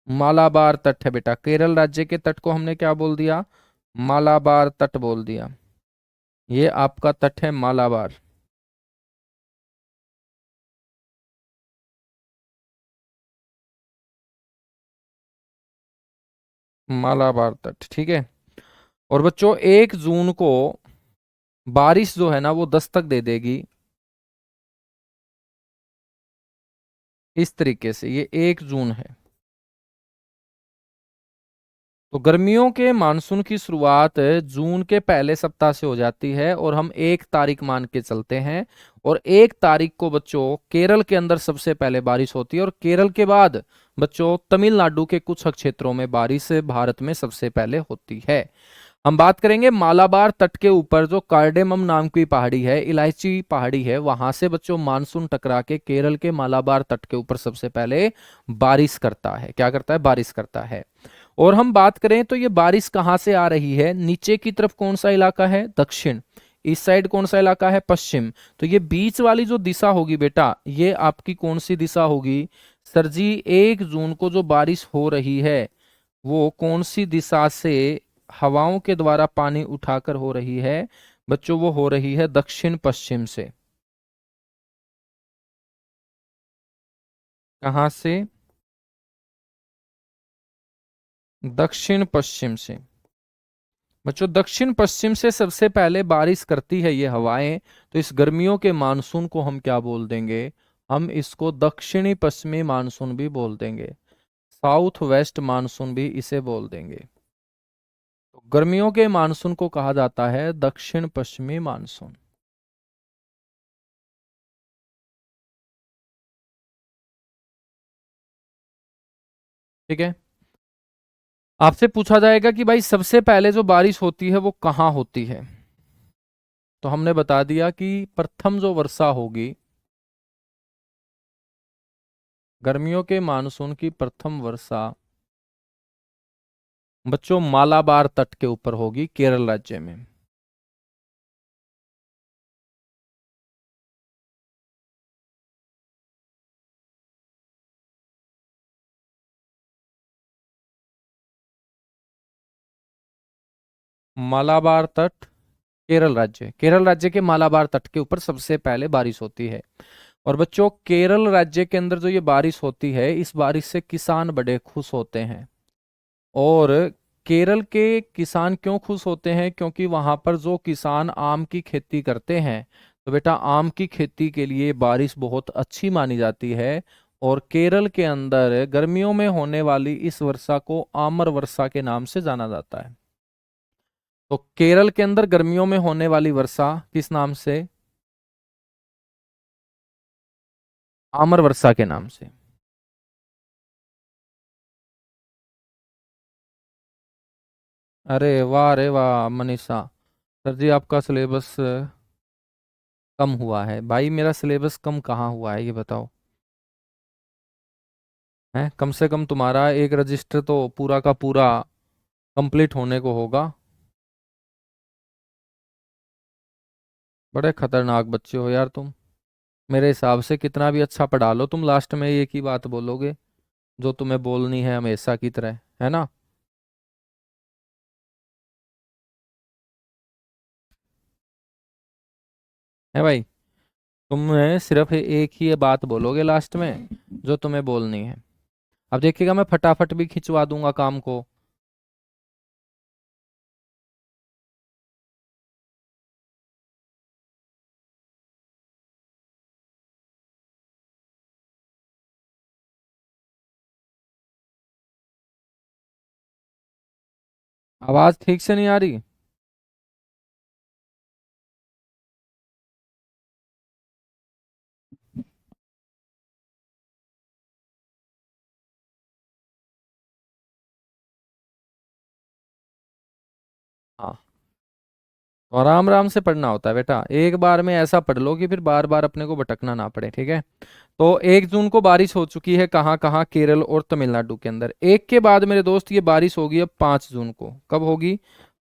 मालाबार तट है बेटा। केरल राज्य के तट को हमने क्या बोल दिया? मालाबार तट बोल दिया। ये आपका तट है मालाबार। मालाबार तट, ठीक है। और बच्चों 1 जून को बारिश जो है ना वो दस्तक दे देगी, इस तरीके से। ये 1 जून है। तो गर्मियों के मानसून की शुरुआत जून के पहले सप्ताह से हो जाती है, और हम 1 तारीख मान के चलते हैं। और 1 तारीख को बच्चों केरल के अंदर सबसे पहले बारिश होती है, और केरल के बाद बच्चों तमिलनाडु के कुछ क्षेत्रों में बारिश भारत में सबसे पहले होती है। हम बात करेंगे मालाबार तट के ऊपर जो कार्डेमम नाम की पहाड़ी है, इलायची पहाड़ी है, वहां से बच्चों मानसून टकरा के केरल के मालाबार तट के ऊपर सबसे पहले बारिश करता है। क्या करता है? बारिश करता है। और हम बात करें तो ये बारिश कहाँ से आ रही है? नीचे की तरफ कौन सा इलाका है? दक्षिण। इस साइड कौन सा इलाका है? पश्चिम। तो ये बीच वाली जो दिशा होगी बेटा, ये आपकी कौन सी दिशा होगी? सर जी 1 जून को जो बारिश हो रही है, वो कौन सी दिशा से हवाओं के द्वारा पानी उठाकर हो रही है? बच्चों वो हो रही है दक्षिण पश्चिम से। कहाँ से? दक्षिण पश्चिम से। बच्चों दक्षिण पश्चिम से सबसे पहले बारिश करती है ये हवाएं। तो इस गर्मियों के मानसून को हम क्या बोल देंगे? हम इसको दक्षिणी पश्चिमी मानसून भी बोल देंगे। साउथ वेस्ट मानसून भी इसे बोल देंगे। तो गर्मियों के मानसून को कहा जाता है दक्षिण पश्चिमी मानसून। ठीक है। आपसे पूछा जाएगा कि भाई सबसे पहले जो बारिश होती है वो कहाँ होती है? तो हमने बता दिया कि प्रथम जो वर्षा होगी, गर्मियों के मानसून की प्रथम वर्षा बच्चों मालाबार तट के ऊपर होगी, केरल राज्य में। मालाबार तट, केरल राज्य। केरल राज्य के मालाबार तट के ऊपर सबसे पहले बारिश होती है। और बच्चों केरल राज्य के अंदर जो ये बारिश होती है, इस बारिश से किसान बड़े खुश होते हैं। और केरल के किसान क्यों खुश होते हैं? क्योंकि वहां पर जो किसान आम की खेती करते हैं, तो बेटा आम की खेती के लिए बारिश बहुत अच्छी मानी जाती है। और केरल के अंदर गर्मियों में होने वाली इस वर्षा को आमर वर्षा के नाम से जाना जाता है। तो केरल के अंदर गर्मियों में होने वाली वर्षा किस नाम से? आमर वर्षा के नाम से। अरे वाह मनीषा। सर जी आपका सिलेबस कम हुआ है। भाई मेरा सिलेबस कम कहाँ हुआ है, ये बताओ। है कम से कम तुम्हारा एक रजिस्टर तो पूरा का पूरा कंप्लीट होने को होगा। बड़े खतरनाक बच्चे हो यार तुम। मेरे हिसाब से कितना भी अच्छा पढ़ा लो, तुम लास्ट में एक ही बात बोलोगे जो तुम्हें बोलनी है हमेशा की तरह, है ना? है भाई। तुम्हें सिर्फ एक ही ये बात बोलोगे लास्ट में जो तुम्हें बोलनी है। अब देखिएगा मैं फटाफट भी खिंचवा दूंगा काम को। आवाज ठीक से नहीं आ रही। हाँ, तो आराम आराम से पढ़ना होता है बेटा, एक बार में ऐसा पढ़ लो कि फिर बार बार अपने को भटकना ना पड़े, ठीक है। तो 1 जून को बारिश हो चुकी है कहाँ कहाँ, केरल और तमिलनाडु के अंदर। एक के बाद मेरे दोस्त ये बारिश होगी अब 5 जून को। कब होगी?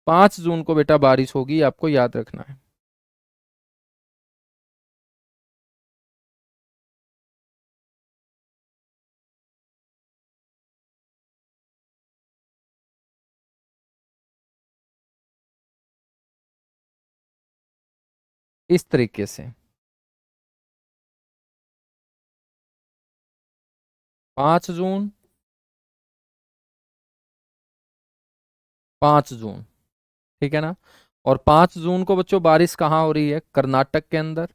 5 जून को बेटा बारिश होगी, आपको याद रखना है। इस तरीके से 5 जून, 5 जून, ठीक है ना। और 5 जून को बच्चों बारिश कहाँ हो रही है? कर्नाटक के अंदर,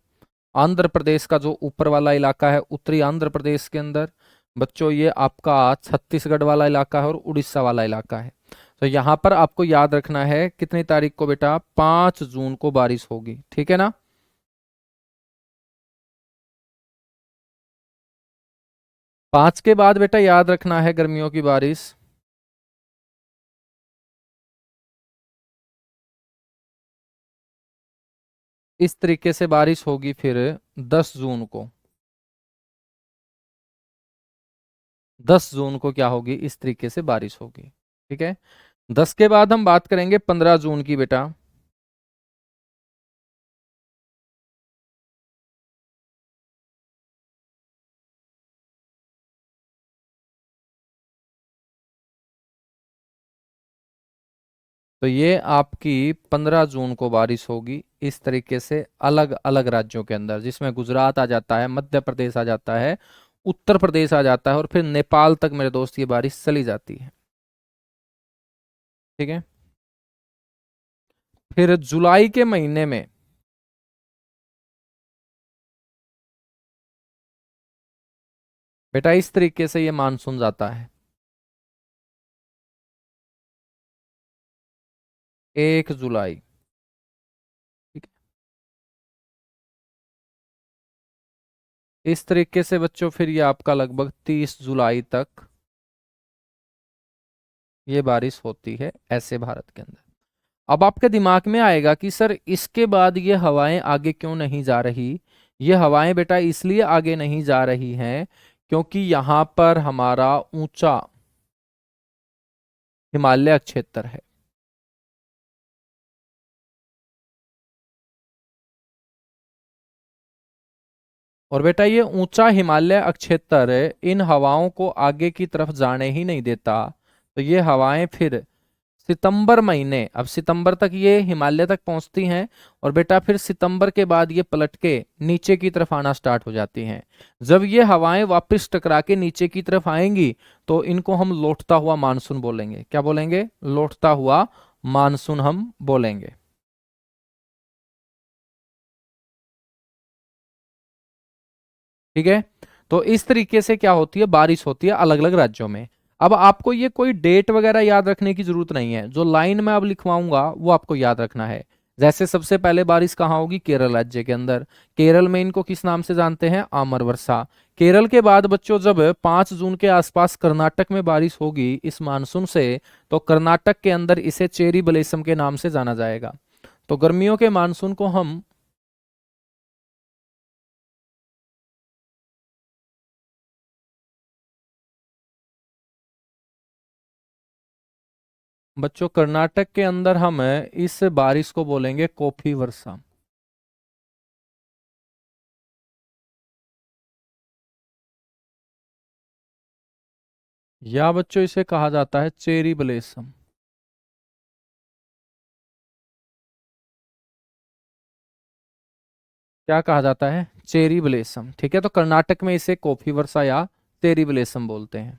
आंध्र प्रदेश का जो ऊपर वाला इलाका है, उत्तरी आंध्र प्रदेश के अंदर। बच्चों ये आपका छत्तीसगढ़ वाला इलाका है और उड़ीसा वाला इलाका है। तो यहाँ पर आपको याद रखना है कितनी तारीख को बेटा? 5 जून को बारिश होगी, ठीक है ना। 5 के बाद बेटा याद रखना है गर्मियों की बारिश। इस तरीके से बारिश होगी फिर 10 जून को। 10 जून को क्या होगी? इस तरीके से बारिश होगी, ठीक है। 10 के बाद हम बात करेंगे 15 जून की बेटा। तो ये आपकी 15 जून को बारिश होगी इस तरीके से अलग अलग राज्यों के अंदर, जिसमें गुजरात आ जाता है, मध्य प्रदेश आ जाता है, उत्तर प्रदेश आ जाता है और फिर नेपाल तक मेरे दोस्त ये बारिश चली जाती है, ठीक है। फिर जुलाई के महीने में बेटा इस तरीके से ये मानसून जाता है। 1 जुलाई, ठीक है। इस तरीके से बच्चों फिर ये आपका लगभग 30 जुलाई तक ये बारिश होती है ऐसे भारत के अंदर। अब आपके दिमाग में आएगा कि सर इसके बाद ये हवाएं आगे क्यों नहीं जा रही? ये हवाएं बेटा इसलिए आगे नहीं जा रही हैं क्योंकि यहाँ पर हमारा ऊंचा हिमालय क्षेत्र है। और बेटा ये ऊंचा हिमालय क्षेत्र इन हवाओं को आगे की तरफ जाने ही नहीं देता। तो ये हवाएं फिर सितंबर महीने, अब सितंबर तक ये हिमालय तक पहुंचती हैं और बेटा फिर सितंबर के बाद ये पलट के नीचे की तरफ आना स्टार्ट हो जाती हैं। जब ये हवाएं वापस टकरा के नीचे की तरफ आएंगी तो इनको हम लौटता हुआ मानसून बोलेंगे। क्या बोलेंगे? लौटता हुआ मानसून हम बोलेंगे, ठीक है। तो इस तरीके से क्या होती है? बारिश होती है अलग अलग राज्यों में। अब आपको ये कोई डेट वगैरह याद रखने की जरूरत नहीं है, जो लाइन में अब लिखवाऊंगा वो आपको याद रखना है। जैसे सबसे पहले बारिश कहाँ होगी? केरल राज्य के अंदर। केरल में इनको किस नाम से जानते हैं? आमर वर्षा। केरल के बाद बच्चों जब 5 जून के आसपास कर्नाटक में बारिश होगी इस मानसून से, तो कर्नाटक के अंदर इसे चेरी बलेसम के नाम से जाना जाएगा। तो गर्मियों के मानसून को हम बच्चों कर्नाटक के अंदर हम इस बारिश को बोलेंगे कॉफी वर्षा, या बच्चों इसे कहा जाता है चेरी ब्लेसम। क्या कहा जाता है? चेरी ब्लेसम, ठीक है। तो कर्नाटक में इसे कॉफी वर्षा या चेरी ब्लेसम बोलते हैं।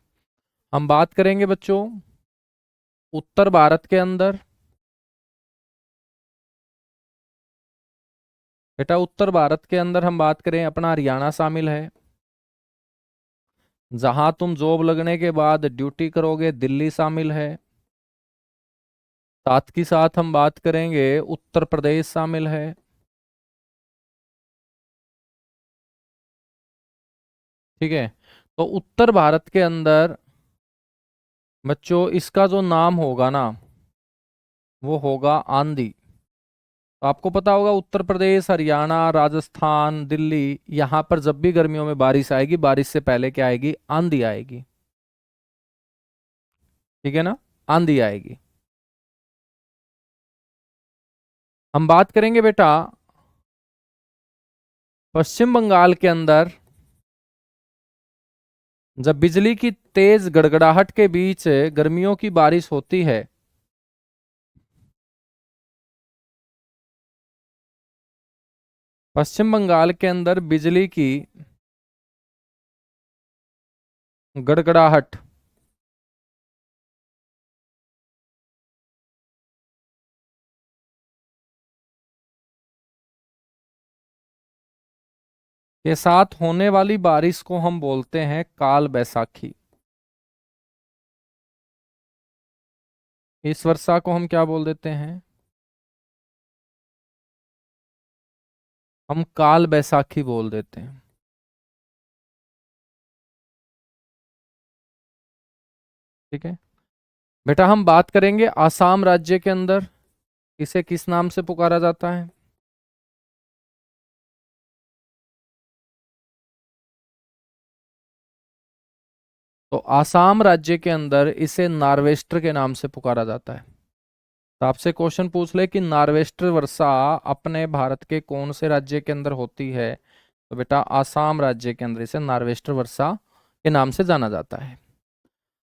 हम बात करेंगे बच्चों उत्तर भारत के अंदर। बेटा उत्तर भारत के अंदर हम बात करें, अपना हरियाणा शामिल है। जहां तुम जॉब लगने के बाद ड्यूटी करोगे, दिल्ली शामिल है। साथ ही साथ हम बात करेंगे उत्तर प्रदेश शामिल है, ठीक है। तो उत्तर भारत के अंदर बच्चों इसका जो नाम होगा ना वो होगा आंधी। तो आपको पता होगा उत्तर प्रदेश, हरियाणा, राजस्थान, दिल्ली, यहां पर जब भी गर्मियों में बारिश आएगी, बारिश से पहले क्या आएगी? आंधी आएगी। ठीक है ना? आंधी आएगी। हम बात करेंगे बेटा पश्चिम बंगाल के अंदर जब बिजली की तेज गड़गड़ाहट के बीच गर्मियों की बारिश होती है। पश्चिम बंगाल के अंदर बिजली की गड़गड़ाहट के साथ होने वाली बारिश को हम बोलते हैं काल बैसाखी। इस वर्षा को हम क्या बोल देते हैं? हम काल बैसाखी बोल देते हैं। ठीक है बेटा, हम बात करेंगे आसाम राज्य के अंदर इसे किस नाम से पुकारा जाता है? तो आसाम राज्य के अंदर इसे नार्वेस्टर के नाम से पुकारा जाता है। तो आपसे क्वेश्चन पूछ ले कि नार्वेस्टर वर्षा अपने भारत के कौन से राज्य के अंदर होती है? तो बेटा आसाम राज्य के अंदर इसे नार्वेस्टर वर्षा के नाम से जाना जाता है।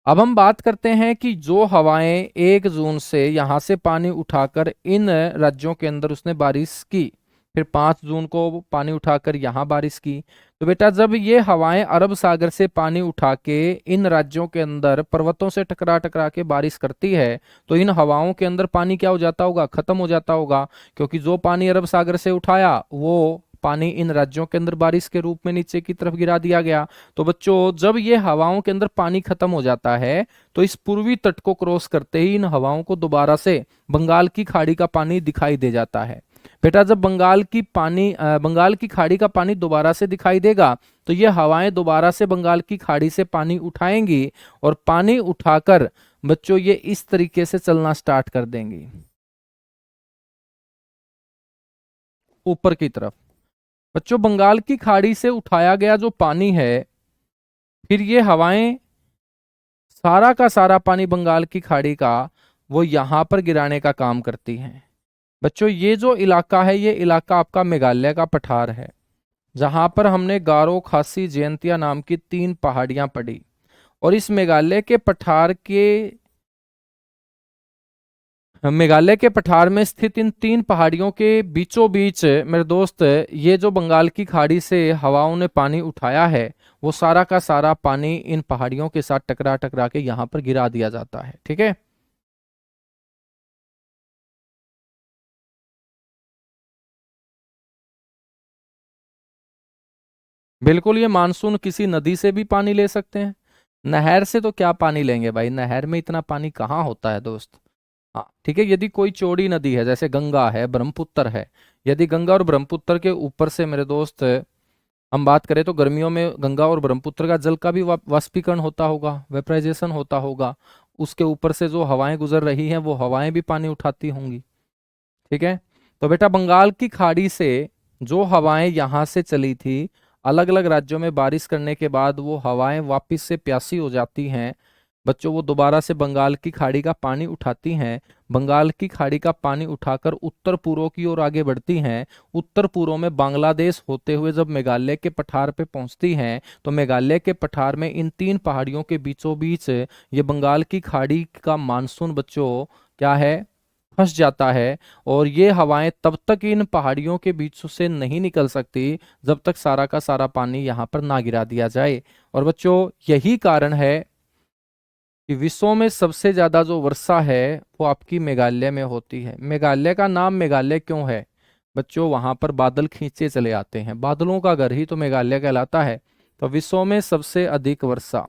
अब हम बात करते हैं कि जो हवाएं 1 जून से यहां से पानी उठाकर इन राज्यों के अंदर उसने बारिश की, फिर 5 जून को पानी उठाकर यहां बारिश की। तो बेटा जब ये हवाएं अरब सागर से पानी उठा के इन राज्यों के अंदर पर्वतों से टकरा टकरा के बारिश करती है, तो इन हवाओं के अंदर पानी क्या हो जाता होगा? खत्म हो जाता होगा। क्योंकि जो पानी अरब सागर से उठाया वो पानी इन राज्यों के अंदर बारिश के रूप में नीचे की तरफ गिरा दिया गया। तो बच्चों जब ये हवाओं के अंदर पानी खत्म हो जाता है, तो इस पूर्वी तट को क्रॉस करते ही इन हवाओं को दोबारा से बंगाल की खाड़ी का पानी दिखाई दे जाता है। बेटा जब बंगाल की खाड़ी का पानी दोबारा से दिखाई देगा, तो ये हवाएं दोबारा से बंगाल की खाड़ी से पानी उठाएंगी और पानी उठाकर बच्चों ये इस तरीके से चलना स्टार्ट कर देंगी ऊपर की तरफ। बच्चों बंगाल की खाड़ी से उठाया गया जो पानी है, फिर ये हवाएं सारा का सारा पानी बंगाल की खाड़ी का वो यहां पर गिराने का काम करती हैं। बच्चों ये जो इलाका है, ये इलाका आपका मेघालय का पठार है, जहां पर हमने गारो, खासी, जयंतिया नाम की 3 पहाड़ियां पढ़ी। और इस मेघालय के पठार में स्थित इन 3 पहाड़ियों के बीचों बीच मेरे दोस्त ये जो बंगाल की खाड़ी से हवाओं ने पानी उठाया है, वो सारा का सारा पानी इन पहाड़ियों के साथ टकरा टकरा के यहाँ पर गिरा दिया जाता है। ठीक है? बिल्कुल, ये मानसून किसी नदी से भी पानी ले सकते हैं। नहर से तो क्या पानी लेंगे भाई, नहर में इतना पानी कहाँ होता है दोस्त। हाँ ठीक है, यदि कोई चौड़ी नदी है जैसे गंगा है, ब्रह्मपुत्र है, यदि गंगा और ब्रह्मपुत्र के ऊपर से मेरे दोस्त हम बात करें तो गर्मियों में गंगा और ब्रह्मपुत्र का जल का भी वाष्पीकरण होता होगा, वेपराइजेशन होता होगा। उसके ऊपर से जो हवाएं गुजर रही हैं वो हवाएं भी पानी उठाती होंगी। ठीक है? तो बेटा बंगाल की खाड़ी से जो हवाएं यहां से चली थी, अलग अलग राज्यों में बारिश करने के बाद वो हवाएं वापस से प्यासी हो जाती हैं। बच्चों वो दोबारा से बंगाल की खाड़ी का पानी उठाती हैं। बंगाल की खाड़ी का पानी उठाकर उत्तर पूर्व की ओर आगे बढ़ती हैं। उत्तर पूर्व में बांग्लादेश होते हुए जब मेघालय के पठार पे पहुंचती हैं, तो मेघालय के पठार में इन 3 पहाड़ियों के बीचों बीच ये बंगाल की खाड़ी का मानसून बच्चों क्या है? फंस जाता है। और ये हवाएं तब तक इन पहाड़ियों के बीच से नहीं निकल सकती जब तक सारा का सारा पानी यहाँ पर ना गिरा दिया जाए। और बच्चों यही कारण है कि विश्व में सबसे ज्यादा जो वर्षा है वो आपकी मेघालय में होती है। मेघालय का नाम मेघालय क्यों है? बच्चों वहां पर बादल खींचे चले आते हैं, बादलों का घर ही तो मेघालय कहलाता है। तो विश्व में सबसे अधिक वर्षा,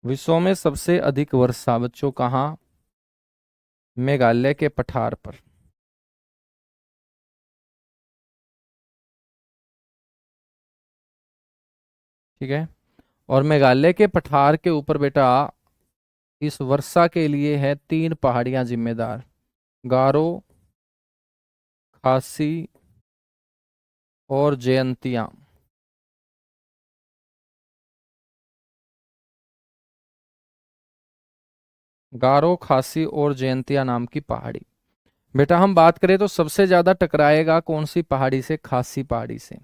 विश्व में सबसे अधिक वर्षा बच्चों कहाँ? मेघालय के पठार पर। ठीक है। और मेघालय के पठार के ऊपर बेटा इस वर्षा के लिए है 3 पहाड़ियां जिम्मेदार, गारो, खासी और जयंतिया। गारो, खासी और जयंतिया नाम की पहाड़ी। बेटा हम बात करें तो सबसे ज्यादा टकराएगा कौन सी पहाड़ी से? खासी पहाड़ी से,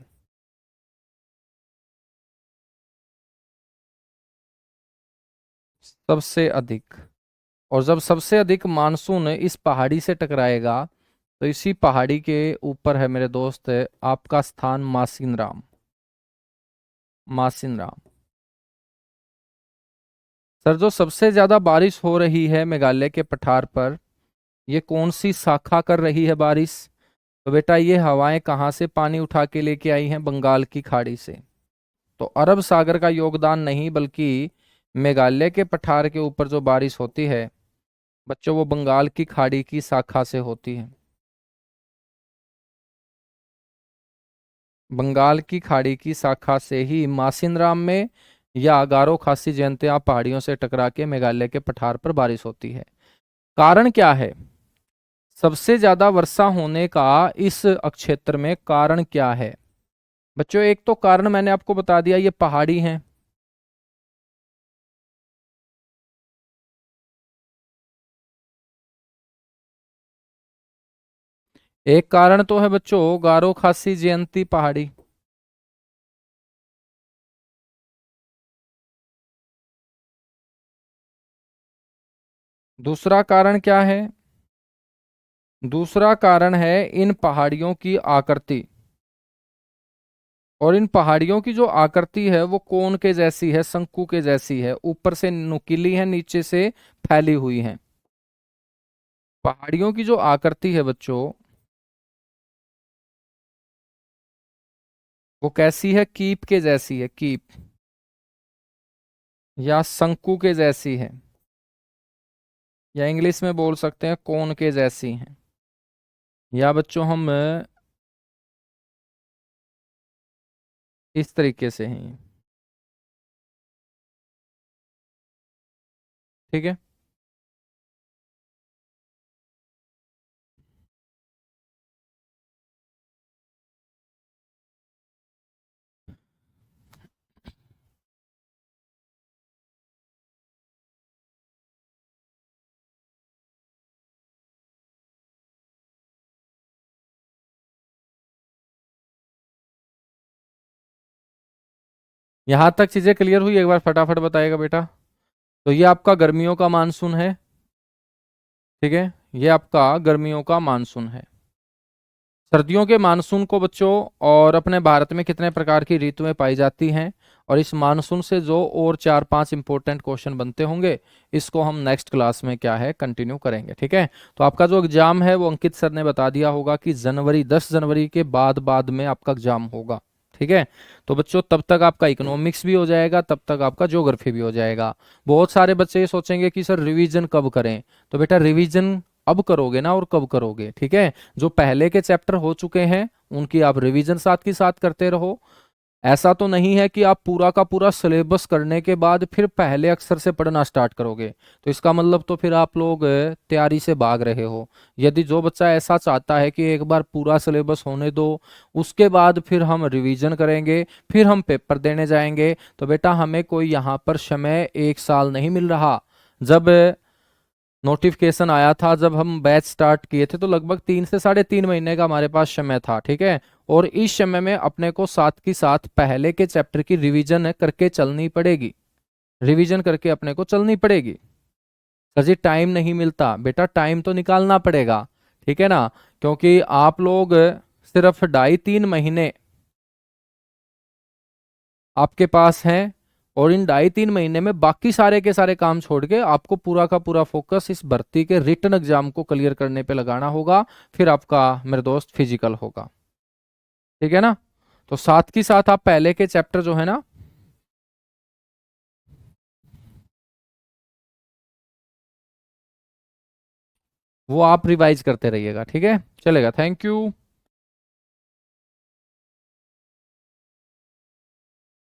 सबसे अधिक। और जब सबसे अधिक मानसून इस पहाड़ी से टकराएगा तो इसी पहाड़ी के ऊपर है मेरे दोस्त आपका स्थान मासिन राम। मासिन राम। सर जो सबसे ज्यादा बारिश हो रही है मेघालय के पठार पर, ये कौन सी शाखा कर रही है बारिश? तो बेटा ये हवाएं कहाँ से पानी उठा के लेके आई हैं? बंगाल की खाड़ी से। तो अरब सागर का योगदान नहीं, बल्कि मेघालय के पठार के ऊपर जो बारिश होती है बच्चों, वो बंगाल की खाड़ी की शाखा से होती है। बंगाल की खाड़ी की शाखा से ही मासिनराम में या गारो खासी जयंतिया पहाड़ियों से टकरा के मेघालय के पठार पर बारिश होती है। कारण क्या है? सबसे ज्यादा वर्षा होने का इस क्षेत्र में कारण क्या है? बच्चों एक तो कारण मैंने आपको बता दिया, ये पहाड़ी हैं। एक कारण तो है बच्चों गारो खासी जयंती पहाड़ी। दूसरा कारण क्या है? दूसरा कारण है इन पहाड़ियों की आकृति। और इन पहाड़ियों की जो आकृति है वो कोन के जैसी है, शंकु के जैसी है, ऊपर से नुकीली है, नीचे से फैली हुई है। पहाड़ियों की जो आकृति है बच्चों, वो कैसी है? कीप के जैसी है, कीप, या शंकु के जैसी है, या इंग्लिश में बोल सकते हैं कोन के जैसी है। या बच्चों हम इस तरीके से हैं। ठीक है। यहां तक चीजें क्लियर हुई? एक बार फटाफट बताएगा बेटा। तो ये आपका गर्मियों का मानसून है। ठीक है, ये आपका गर्मियों का मानसून है। सर्दियों के मानसून को बच्चों, और अपने भारत में कितने प्रकार की ऋतुएं पाई जाती हैं, और इस मानसून से जो और 4-5 इंपॉर्टेंट क्वेश्चन बनते होंगे, इसको हम नेक्स्ट क्लास में क्या है कंटिन्यू करेंगे। ठीक है। तो आपका जो एग्जाम है वो अंकित सर ने बता दिया होगा कि जनवरी 10 जनवरी के बाद बाद में आपका एग्जाम होगा। ठीक है। तो बच्चों तब तक आपका इकोनॉमिक्स भी हो जाएगा, तब तक आपका ज्योग्राफी भी हो जाएगा। बहुत सारे बच्चे ये सोचेंगे कि सर रिवीजन कब करें? तो बेटा रिवीजन अब करोगे ना, और कब करोगे? ठीक है। जो पहले के चैप्टर हो चुके हैं उनकी आप रिवीजन साथ की साथ करते रहो। ऐसा तो नहीं है कि आप पूरा का पूरा सिलेबस करने के बाद फिर पहले अक्षर से पढ़ना स्टार्ट करोगे, तो इसका मतलब तो फिर आप लोग तैयारी से भाग रहे हो। यदि जो बच्चा ऐसा चाहता है कि एक बार पूरा सिलेबस होने दो, उसके बाद फिर हम रिवीजन करेंगे, फिर हम पेपर देने जाएंगे, तो बेटा हमें कोई यहाँ पर समय 1 साल नहीं मिल रहा। जब नोटिफिकेशन आया था, जब हम बैच स्टार्ट किए थे, तो लगभग 3 से 3.5 महीने का हमारे पास समय था। ठीक है। और इस समय में अपने को साथ की साथ पहले के चैप्टर की रिवीजन करके चलनी पड़ेगी। रिवीजन करके अपने को चलनी पड़ेगी। सर जी टाइम नहीं मिलता, बेटा टाइम तो निकालना पड़ेगा। ठीक है ना। क्योंकि आप लोग सिर्फ 2.5-3 महीने आपके पास हैं, और इन 2.5-3 महीने में बाकी सारे के सारे काम छोड़ के आपको पूरा का पूरा फोकस इस भर्ती के रिटन एग्जाम को क्लियर करने पे लगाना होगा। फिर आपका मेरे दोस्त फिजिकल होगा। ठीक है ना। तो साथ की साथ आप पहले के चैप्टर जो है ना, वो आप रिवाइज करते रहिएगा। ठीक है, चलेगा। Thank you.